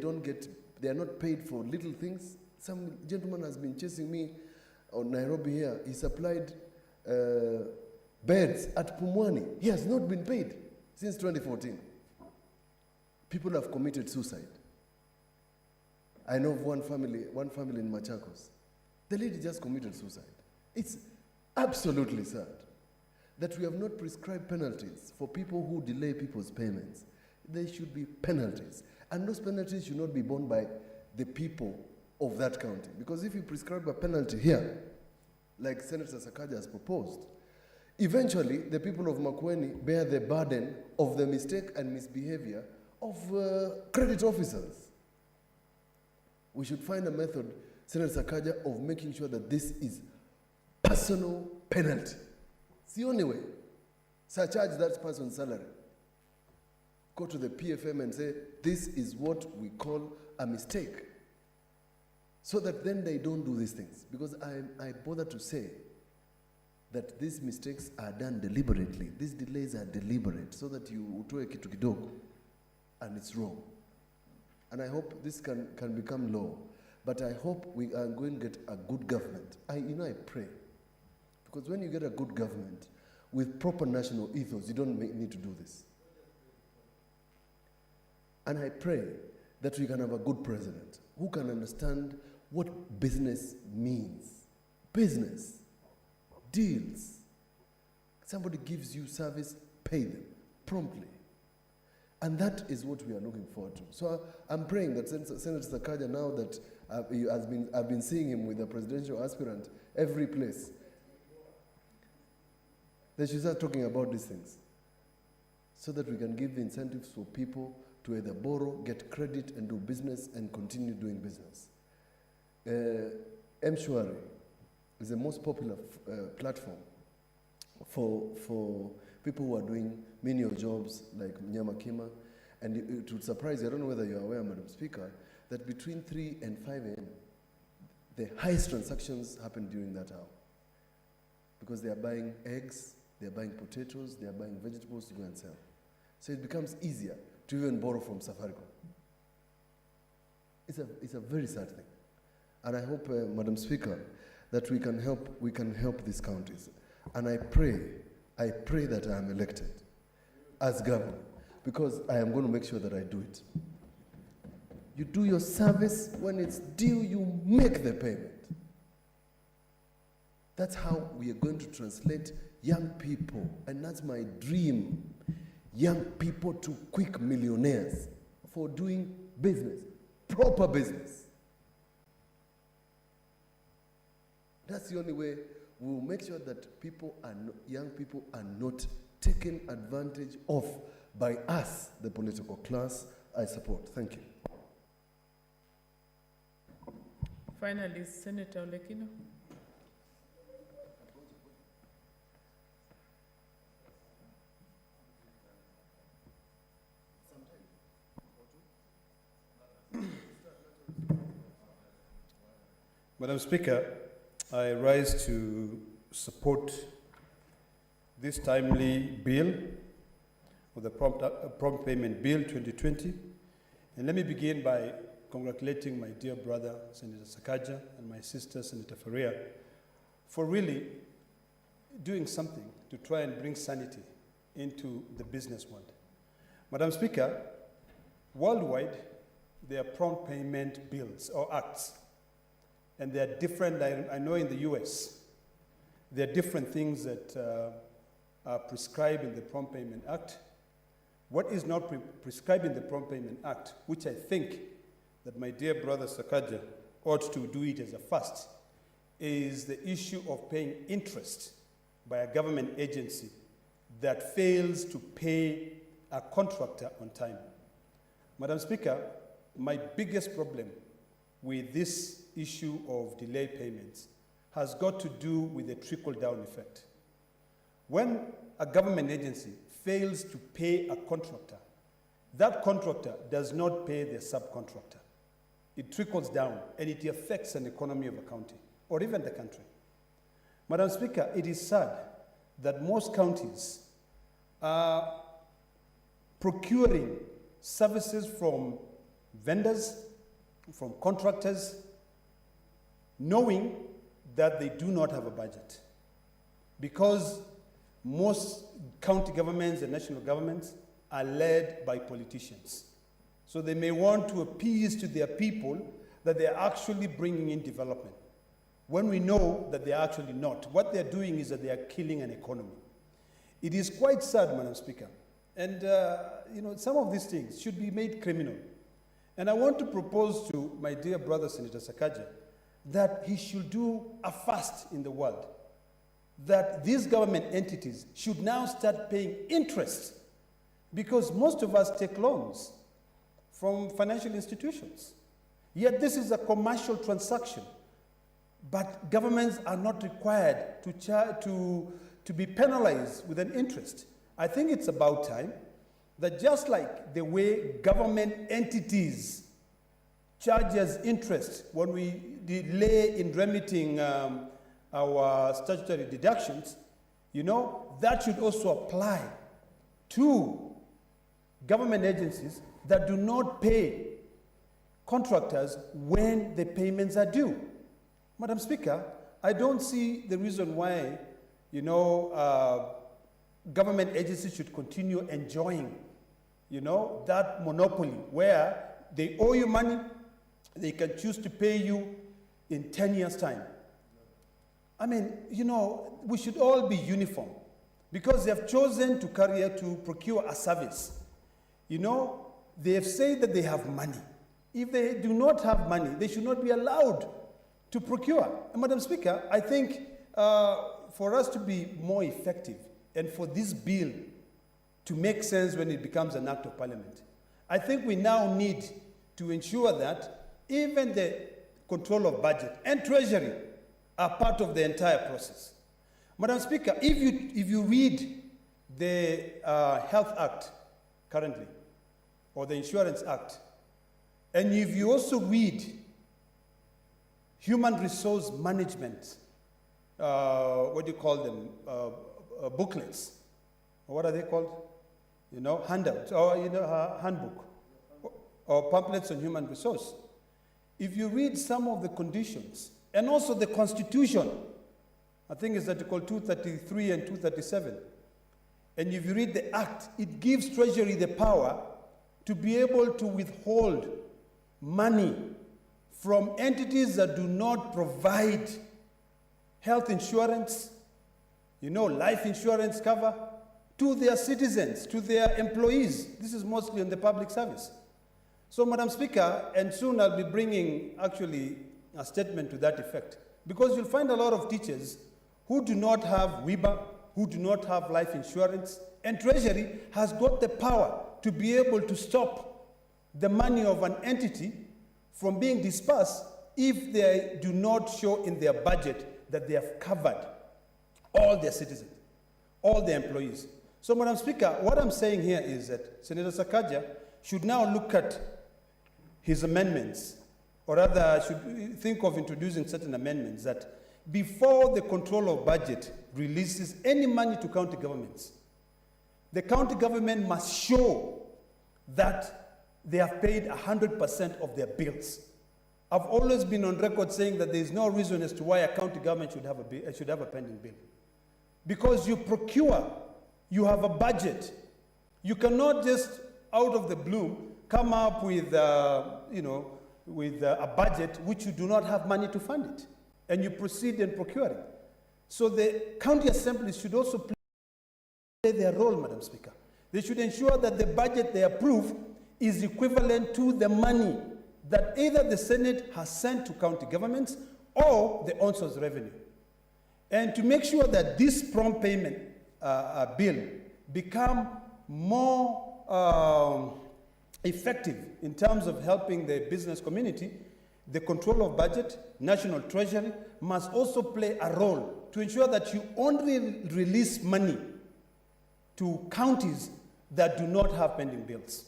are not paid for little things. Some gentleman has been chasing me on Nairobi here. He supplied beds at Pumwani. He has not been paid since 2014. People have committed suicide. I know of one family in Machakos. The lady just committed suicide. It's absolutely sad that we have not prescribed penalties for people who delay people's payments. There should be penalties. And those penalties should not be borne by the people of that county. Because if you prescribe a penalty here, like Senator Sakaja has proposed, eventually the people of Makueni bear the burden of the mistake and misbehavior of credit officers. We should find a method, Senator Sakaja, of making sure that this is personal penalty. It's the only way. Surcharge that person's salary. Go to the PFM and say, this is what we call a mistake. So that then they don't do these things. Because I bother to say that these mistakes are done deliberately. These delays are deliberate so that you utoe kitu kidogo and it's wrong. And I hope this can become law. But I hope we are going to get a good government. I pray. Because when you get a good government with proper national ethos, you don't need to do this. And I pray that we can have a good president who can understand what business means. Business, deals. Somebody gives you service, pay them promptly. And that is what we are looking forward to. So I'm praying that Senator Sakaja, now that I've been seeing him with a presidential aspirant every place, that she start talking about these things so that we can give the incentives for people to either borrow, get credit, and do business and continue doing business. M-Shwari is the most popular platform for people who are doing menial jobs like Mnyama Kima. And it would surprise you, I don't know whether you're aware, Madam Speaker, that between 3 and 5 a.m., the highest transactions happen during that hour. Because they are buying eggs, they are buying potatoes, they are buying vegetables to go and sell. So it becomes easier to even borrow from Safaricom. It's a very sad thing. And I hope, Madam Speaker, that we can help these counties. And I pray that I am elected as governor, because I am going to make sure that I do it. You do your service, when it's due, you make the payment. That's how we are going to translate young people, and that's my dream, young people to quick millionaires for doing business, proper business. That's the only way we will make sure that young people are not taken advantage of by us, the political class. I support. Thank you. Finally, Senator Olekino. Madam Speaker, I rise to support this timely bill, or the Prompt Payment Bill 2020. And let me begin by congratulating my dear brother, Senator Sakaja, and my sister, Senator Faria, for really doing something to try and bring sanity into the business world. Madam Speaker, worldwide, there are prompt payment bills or acts. And there are different, I know in the US, there are different things that are prescribed in the Prompt Payment Act. What is not prescribed in the Prompt Payment Act, which I think that my dear brother Sakaja ought to do it as a first, is the issue of paying interest by a government agency that fails to pay a contractor on time. Madam Speaker, my biggest problem with this issue of delayed payments has got to do with the trickle-down effect. When a government agency fails to pay a contractor, that contractor does not pay the subcontractor. It trickles down and it affects an economy of a county or even the country. Madam Speaker, it is sad that most counties are procuring services from vendors, from contractors, knowing that they do not have a budget. Because most county governments and national governments are led by politicians. So they may want to appease to their people that they are actually bringing in development, when we know that they are actually not. What they're doing is that they are killing an economy. It is quite sad, Madam Speaker. And some of these things should be made criminal. And I want to propose to my dear brother, Senator Sakaja, that he should do a fast in the world, that these government entities should now start paying interest, because most of us take loans from financial institutions. Yet this is a commercial transaction, but governments are not required to be penalized with an interest. I think it's about time that, just like the way government entities charge us interest when we delay in remitting our statutory deductions, that should also apply to government agencies that do not pay contractors when the payments are due. Madam Speaker, I don't see the reason why, government agencies should continue enjoying, that monopoly where they owe you money, they can choose to pay you in 10 years' time. I mean, we should all be uniform, because they have chosen to procure a service. They have said that they have money. If they do not have money, they should not be allowed to procure. And Madam Speaker, I think for us to be more effective and for this bill to make sense when it becomes an act of parliament, I think we now need to ensure that even the control of budget and treasury are part of the entire process. Madam Speaker, if you read the Health Act currently, or the Insurance Act, and if you also read Human Resource Management, what do you call them, booklets, or what are they called? Handouts, or handbook, or pamphlets on human resource. If you read some of the conditions, and also the Constitution, I think it's Article 233 and 237, and if you read the Act, it gives Treasury the power to be able to withhold money from entities that do not provide health insurance, life insurance cover, to their citizens, to their employees. This is mostly in the public service. So, Madam Speaker, and soon I'll be bringing actually a statement to that effect, because you'll find a lot of teachers who do not have WIBA, who do not have life insurance, and Treasury has got the power to be able to stop the money of an entity from being dispersed if they do not show in their budget that they have covered all their citizens, all their employees. So, Madam Speaker, what I'm saying here is that Senator Sakaja should now look at his amendments, or rather should think of introducing certain amendments that before the control of budget releases any money to county governments, the county government must show that they have paid 100% of their bills. I've always been on record saying that there is no reason as to why a county government should have a pending bill. Because you procure You have a budget. You cannot just, out of the blue, come up with, a budget which you do not have money to fund it, and you proceed and procure it. So the county assemblies should also play their role, Madam Speaker. They should ensure that the budget they approve is equivalent to the money that either the Senate has sent to county governments or the ONSO's revenue. And to make sure that this prompt payment bill become more effective in terms of helping the business community, the control of budget, National Treasury must also play a role to ensure that you only release money to counties that do not have pending bills.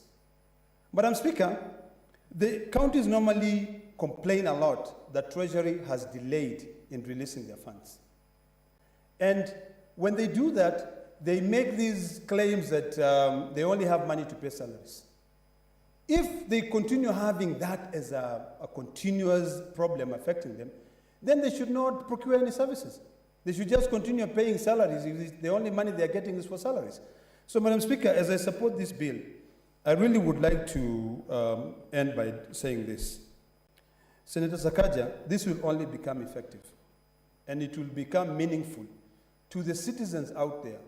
Madam Speaker, the counties normally complain a lot that Treasury has delayed in releasing their funds. And when they do that, they make these claims that they only have money to pay salaries. If they continue having that as a continuous problem affecting them, then they should not procure any services. They should just continue paying salaries if the only money they're getting is for salaries. So, Madam Speaker, as I support this bill, I really would like to end by saying this. Senator Sakaja, this will only become effective, and it will become meaningful to the citizens out there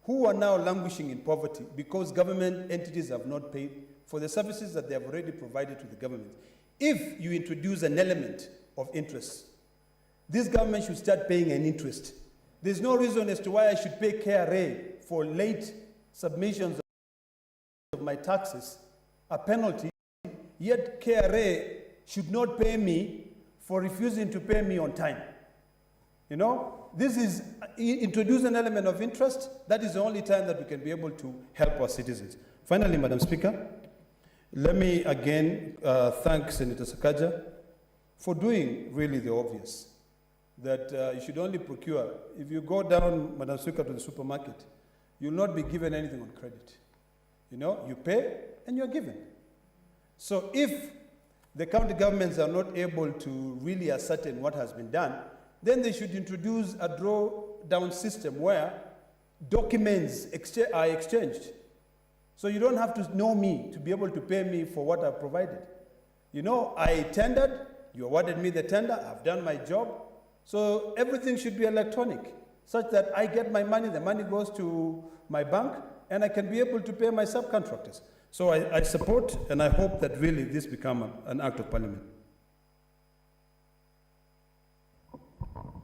who are now languishing in poverty because government entities have not paid for the services that they have already provided to the government. If you introduce an element of interest, this government should start paying an interest. There's no reason as to why I should pay KRA for late submissions of my taxes, a penalty, yet KRA should not pay me for refusing to pay me on time. You know, this is, introduce an element of interest. That is the only time that we can be able to help our citizens. Finally, Madam Speaker, let me again thank Senator Sakaja for doing really the obvious, that you should only procure. If you go down, Madam Speaker, to the supermarket, you'll not be given anything on credit. You know, you pay and you're given. So if the county governments are not able to really ascertain what has been done, then they should introduce a draw-down system where documents are exchanged. So you don't have to know me to be able to pay me for what I've provided. You know, I tendered, you awarded me the tender, I've done my job. So everything should be electronic, such that I get my money, the money goes to my bank, and I can be able to pay my subcontractors. So I support and I hope that really this become an act of parliament.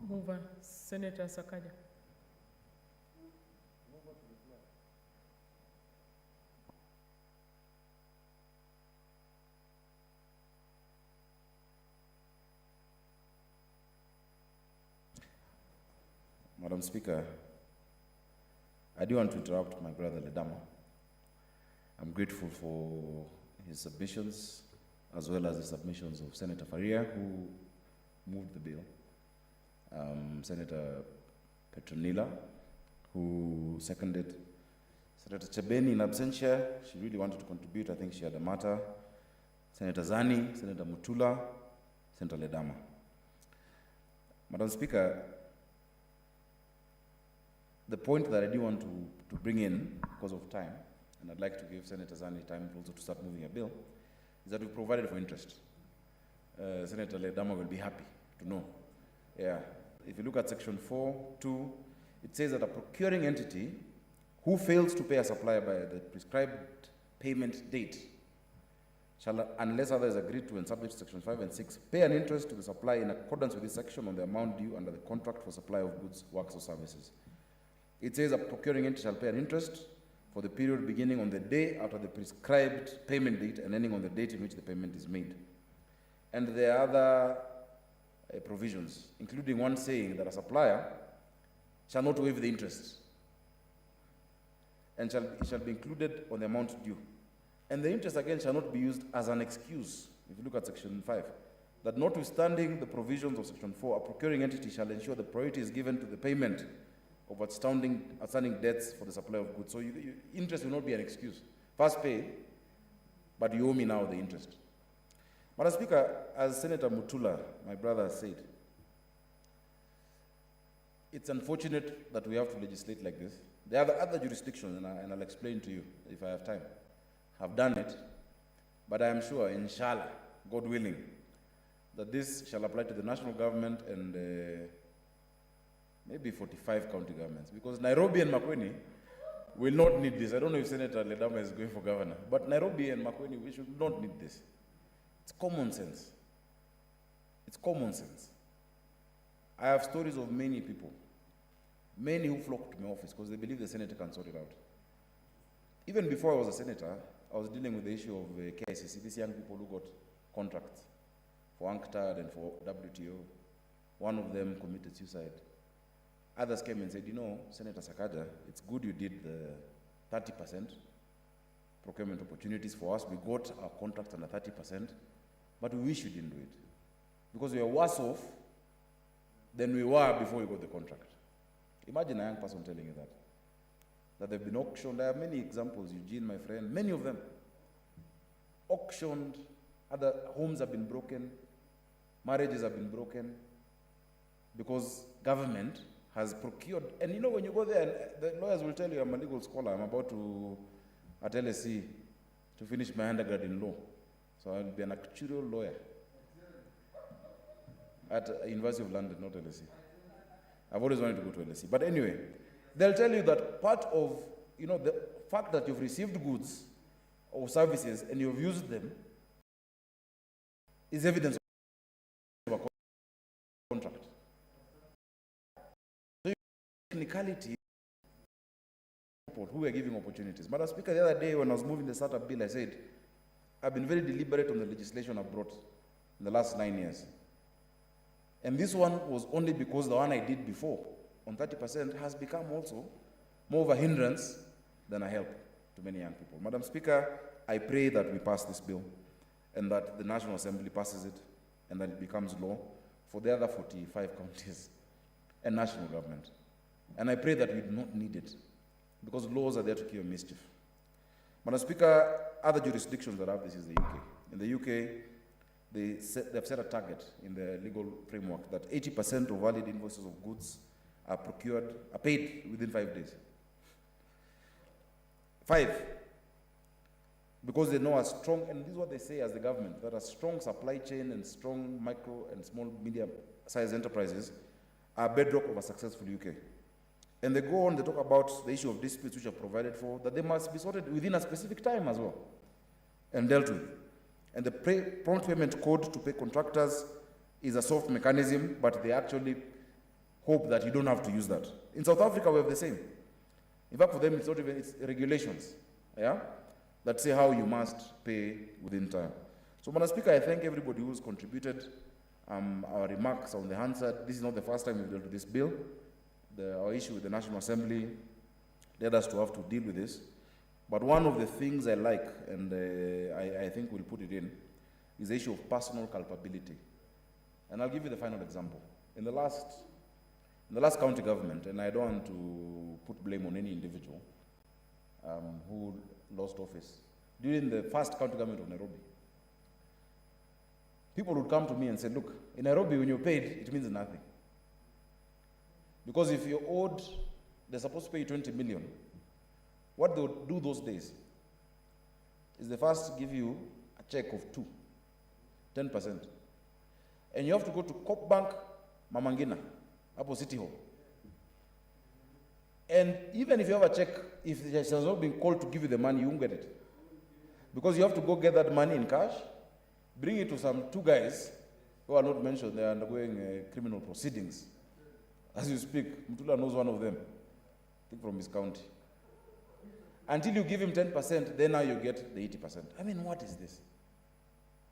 Mover, Senator Sakaja. Madam Speaker, I do want to interrupt my brother Ledama. I'm grateful for his submissions, as well as the submissions of Senator Faria, who moved the bill, Senator Petronila, who seconded, Senator Chebeni in absentia. She really wanted to contribute. I think she had a matter. Senator Zani, Senator Mutula, Senator Ledama. Madam Speaker, the point that I do want to bring in, because of time, and I'd like to give Senator Zani time also to start moving a bill, is that we provided for interest. Senator Ledama will be happy to know. Yeah. If you look at section 4(2), it says that a procuring entity who fails to pay a supplier by the prescribed payment date shall, unless others agreed to and subject to section 5 and 6, pay an interest to the supplier in accordance with this section on the amount due under the contract for supply of goods, works, or services. It says a procuring entity shall pay an interest for the period beginning on the day after the prescribed payment date and ending on the date in which the payment is made. And there are other provisions, including one saying that a supplier shall not waive the interest and it shall be included on the amount due. And the interest again shall not be used as an excuse, if you look at section 5, that notwithstanding the provisions of section 4, a procuring entity shall ensure the priority is given to the payment of outstanding debts for the supply of goods. So interest will not be an excuse. First pay, but you owe me now the interest. Madam Speaker, as Senator Mutula, my brother, said, it's unfortunate that we have to legislate like this, There are other jurisdictions, and I'll explain to you if I have time, have done it, but I am sure, inshallah, God willing, that this shall apply to the national government and maybe 45 county governments, because Nairobi and Makueni will not need this. I don't know if Senator Ledama is going for governor, but Nairobi and Makueni, we should not need this. It's common sense. It's common sense. I have stories of many people, many who flock to my office because they believe the senator can sort it out. Even before I was a senator, I was dealing with the issue of KICC, these young people who got contracts for UNCTAD and for WTO. One of them committed suicide. Others came and said, you know, Senator Sakaja, it's good you did the 30% procurement opportunities for us. We got our contracts under 30%, but we wish you didn't do it. Because we are worse off than we were before we got the contract. Imagine a young person telling you that they've been auctioned. I have many examples, Eugene, my friend, many of them. Auctioned, other homes have been broken, marriages have been broken, because government has procured, and you know when you go there, and the lawyers will tell you, I'm a legal scholar, I'm about to, at LSE, to finish my undergrad in law. So I'll be an actuarial lawyer at University of London, not LSE. I've always wanted to go to LSE. But anyway, they'll tell you that part of, you know, the fact that you've received goods or services and you've used them is evidence of a contract. So technicality, who are giving opportunities. Madam Speaker, the other day when I was moving the startup bill, I said, I've been very deliberate on the legislation I brought in the last 9 years. And this one was only because the one I did before, on 30%, has become also more of a hindrance than a help to many young people. Madam Speaker, I pray that we pass this bill and that the National Assembly passes it and that it becomes law for the other 45 counties and national government. And I pray that we do not need it because laws are there to cure mischief. Madam Speaker, other jurisdictions that have this is the UK. In the UK, they've set a target in the legal framework that 80% of valid invoices of goods are paid within 5 days. 5, because they know a strong, and this is what they say as the government, that a strong supply chain and strong micro and small medium-sized enterprises are bedrock of a successful UK. And they go on, they talk about the issue of disputes which are provided for, that they must be sorted within a specific time as well and dealt with. And the prompt payment code to pay contractors is a soft mechanism, but they actually hope that you don't have to use that. In South Africa, we have the same. In fact, for them, it's not even, it's regulations, yeah, that say how you must pay within time. So, Madam Speaker, I thank everybody who's contributed our remarks on the Hansard. This is not the first time we've dealt with this bill. Our issue with the National Assembly led us to have to deal with this. But one of the things I like, and I think we'll put it in, is the issue of personal culpability. And I'll give you the final example. In the last county government, and I don't want to put blame on any individual who lost office, during the first county government of Nairobi, people would come to me and say, look, in Nairobi, when you're paid, it means nothing. Because if you're owed, they're supposed to pay you 20 million. What they would do those days is they first give you a check of 10%. And you have to go to Coop Bank, Mamangina, Apo City Hall. And even if you have a check, if it has not been called to give you the money, you won't get it. Because you have to go get that money in cash, bring it to some 2 guys who are not mentioned, they are undergoing criminal proceedings. As you speak, Mtula knows one of them, I think from his county. Until you give him 10%, then now you get the 80%. I mean, what is this?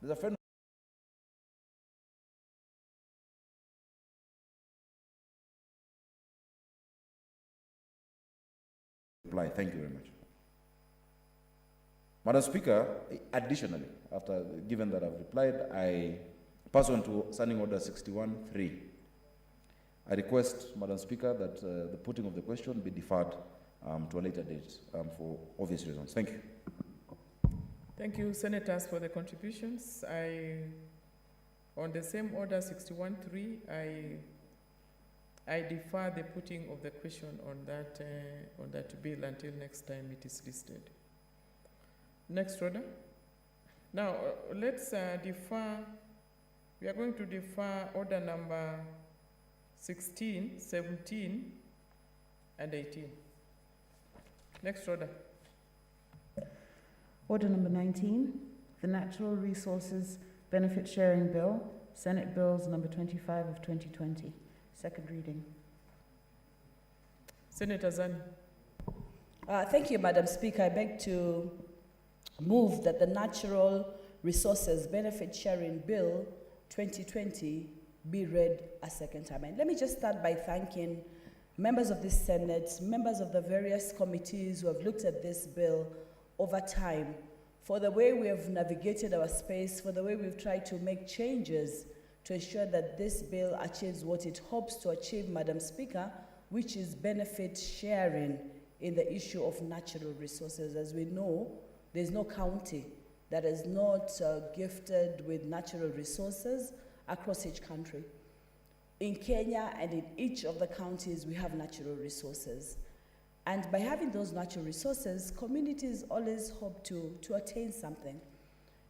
There's a friend. Reply. Thank you very much. Madam Speaker, additionally, given that I've replied, I pass on to Standing Order 61.3. I request, Madam Speaker, that the putting of the question be deferred to a later date for obvious reasons. Thank you. Thank you, Senators, for the contributions. On the same order 61.3, I defer the putting of the question on that bill until next time it is listed. Next order. Now, let's defer, we are going to defer order number 16, 17, and 18. Next order. Order number 19, the Natural Resources Benefit Sharing Bill, Senate Bills number 25 of 2020. Second reading. Senator Zani. Thank you, Madam Speaker. I beg to move that the Natural Resources Benefit Sharing Bill 2020 be read a second time. And let me just start by thanking members of this Senate, members of the various committees who have looked at this bill over time, for the way we have navigated our space, for the way we've tried to make changes to ensure that this bill achieves what it hopes to achieve, Madam Speaker, which is benefit sharing in the issue of natural resources. As we know, there's no county that is not gifted with natural resources across each country. In Kenya and in each of the counties, we have natural resources. And by having those natural resources, communities always hope to attain something.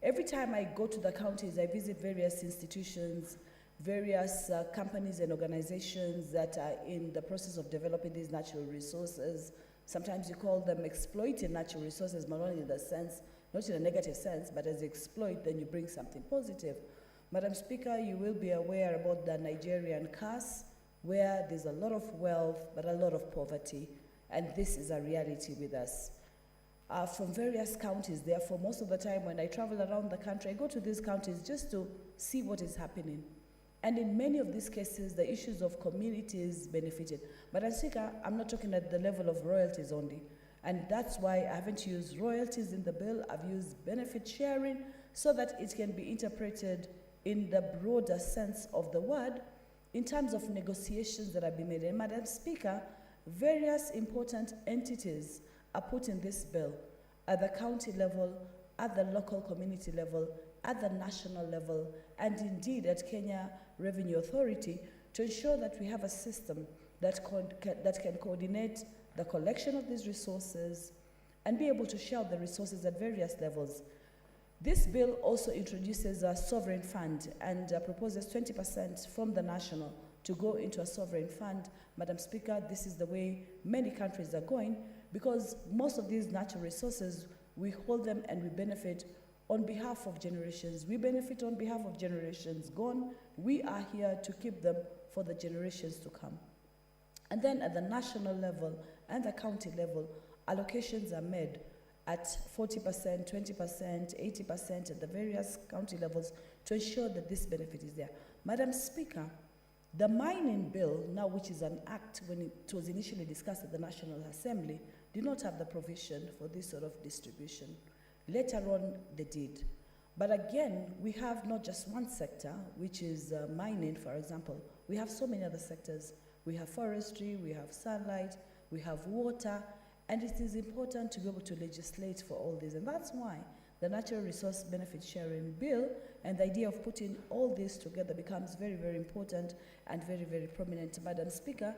Every time I go to the counties, I visit various institutions, various companies and organizations that are in the process of developing these natural resources. Sometimes you call them exploiting natural resources, but not in the sense, not in a negative sense, but as you exploit, then you bring something positive. Madam Speaker, you will be aware about the Nigerian curse, where there's a lot of wealth, but a lot of poverty, and this is a reality with us. From various counties, therefore, most of the time when I travel around the country, I go to these counties just to see what is happening. And in many of these cases, the issues of communities benefited. But as Speaker, I'm not talking at the level of royalties only. And that's why I haven't used royalties in the bill. I've used benefit sharing so that it can be interpreted in the broader sense of the word in terms of negotiations that have been made. And Madam Speaker, various important entities are put in this bill at the county level, at the local community level, at the national level, and indeed at Kenya Revenue Authority to ensure that we have a system that can coordinate the collection of these resources and be able to share the resources at various levels. This bill also introduces a sovereign fund and proposes 20% from the national to go into a sovereign fund. Madam Speaker, this is the way many countries are going, because most of these natural resources, we hold them and we benefit on behalf of generations. We benefit on behalf of generations gone. We are here to keep them for the generations to come. And then at the national level and the county level, allocations are made at 40%, 20%, 80% at the various county levels to ensure that this benefit is there. Madam Speaker, the mining bill, now which is an act when it was initially discussed at the National Assembly, did not have the provision for this sort of distribution. Later on, they did. But again, we have not just one sector, which is mining, for example. We have so many other sectors. We have forestry, we have sunlight, we have water, and it is important to be able to legislate for all this. And that's why the Natural Resource Benefit Sharing Bill and the idea of putting all this together becomes very, very important and very, very prominent. Madam Speaker,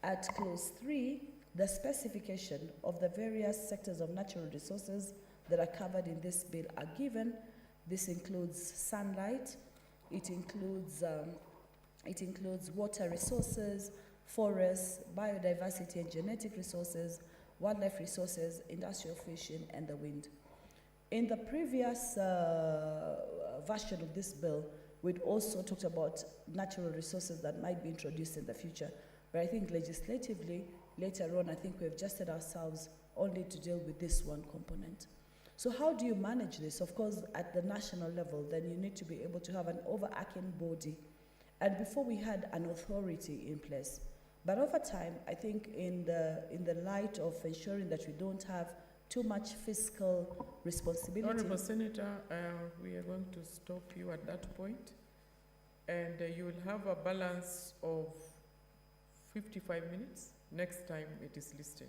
at clause 3, the specification of the various sectors of natural resources that are covered in this bill are given. This includes sunlight, it includes water resources, forests, biodiversity and genetic resources, wildlife resources, industrial fishing, and the wind. In the previous version of this bill, we'd also talked about natural resources that might be introduced in the future. But I think legislatively, later on, I think we've adjusted ourselves only to deal with this one component. So how do you manage this? Of course, at the national level, then you need to be able to have an overarching body. And before we had an authority in place. But over time, I think in the light of ensuring that we don't have too much fiscal responsibility. Honourable Senator, we are going to stop you at that point, and you will have a balance of 55 minutes next time it is listed.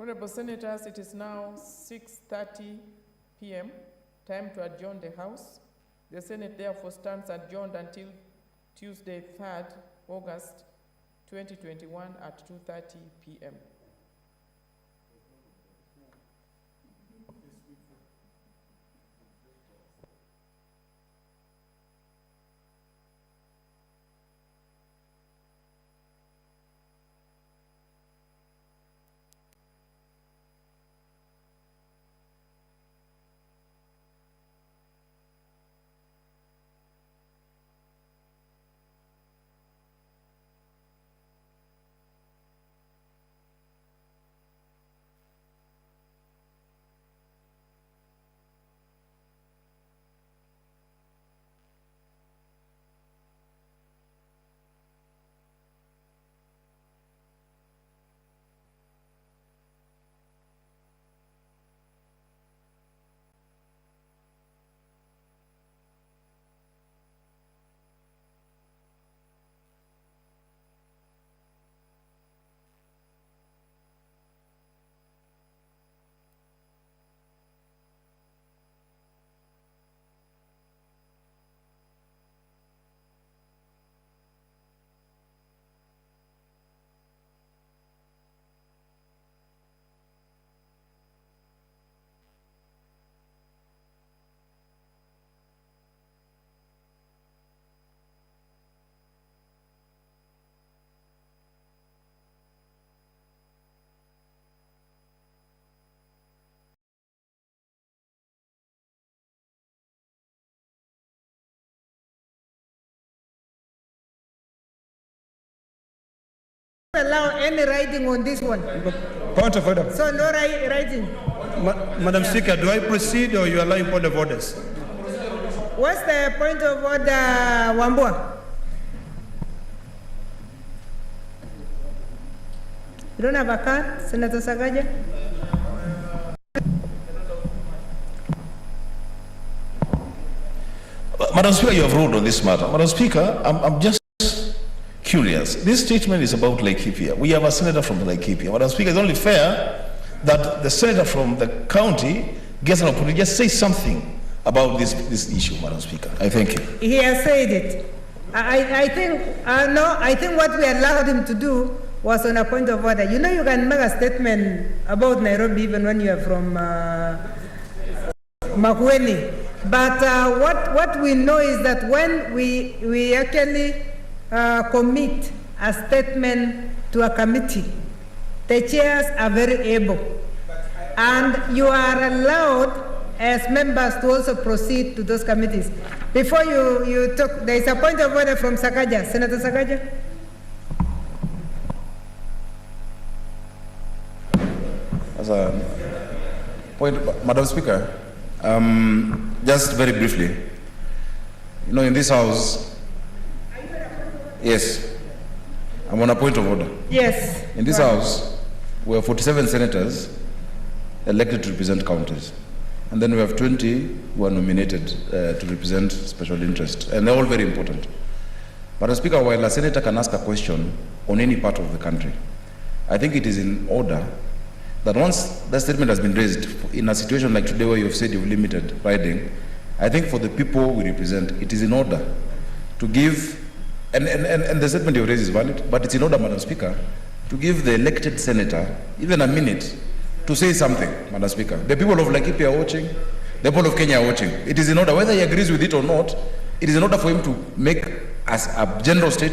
Honourable Senators, it is now 6:30 p.m. Time to adjourn the House. The Senate therefore stands adjourned until Tuesday, 3rd August 2021 at 2:30 p.m. Allow any writing on this one. Point of order. So no writing. Madam Speaker, do I proceed or you allowing point of orders? What's the point of order, Wambua? You don't have a card, Senator Sagaja? Madam Speaker, you have ruled on this matter. Madam Speaker, I'm just curious. This statement is about Laikipia. We have a senator from Laikipia. Madam Speaker, it's only fair that the senator from the county gets an opportunity to just say something about this issue, Madam Speaker. I thank you. He has said it. I think what we allowed him to do was on a point of order. You know, you can make a statement about Nairobi even when you are from Makueni. But what we know is that when we actually commit a statement to a committee, the chairs are very able. And you are allowed as members to also proceed to those committees. Before you talk, there is a point of order from Sakaja. Senator Sakaja. As a point, Madam Speaker, just very briefly, you know, in this House, yes, I'm on a point of order. Yes. In this House, we have 47 senators elected to represent counties. And then we have 20 who are nominated to represent special interest. And they're all very important. Madam Speaker, while a senator can ask a question on any part of the country, I think it is in order that once that statement has been raised in a situation like today where you've said you've limited riding, I think for the people we represent, it is in order to give, and the statement you've raised is valid, but it's in order, Madam Speaker, to give the elected senator even a minute to say something, Madam Speaker. The people of Laikipia are watching, the people of Kenya are watching. It is in order, whether he agrees with it or not, it is in order for him to make as a general statement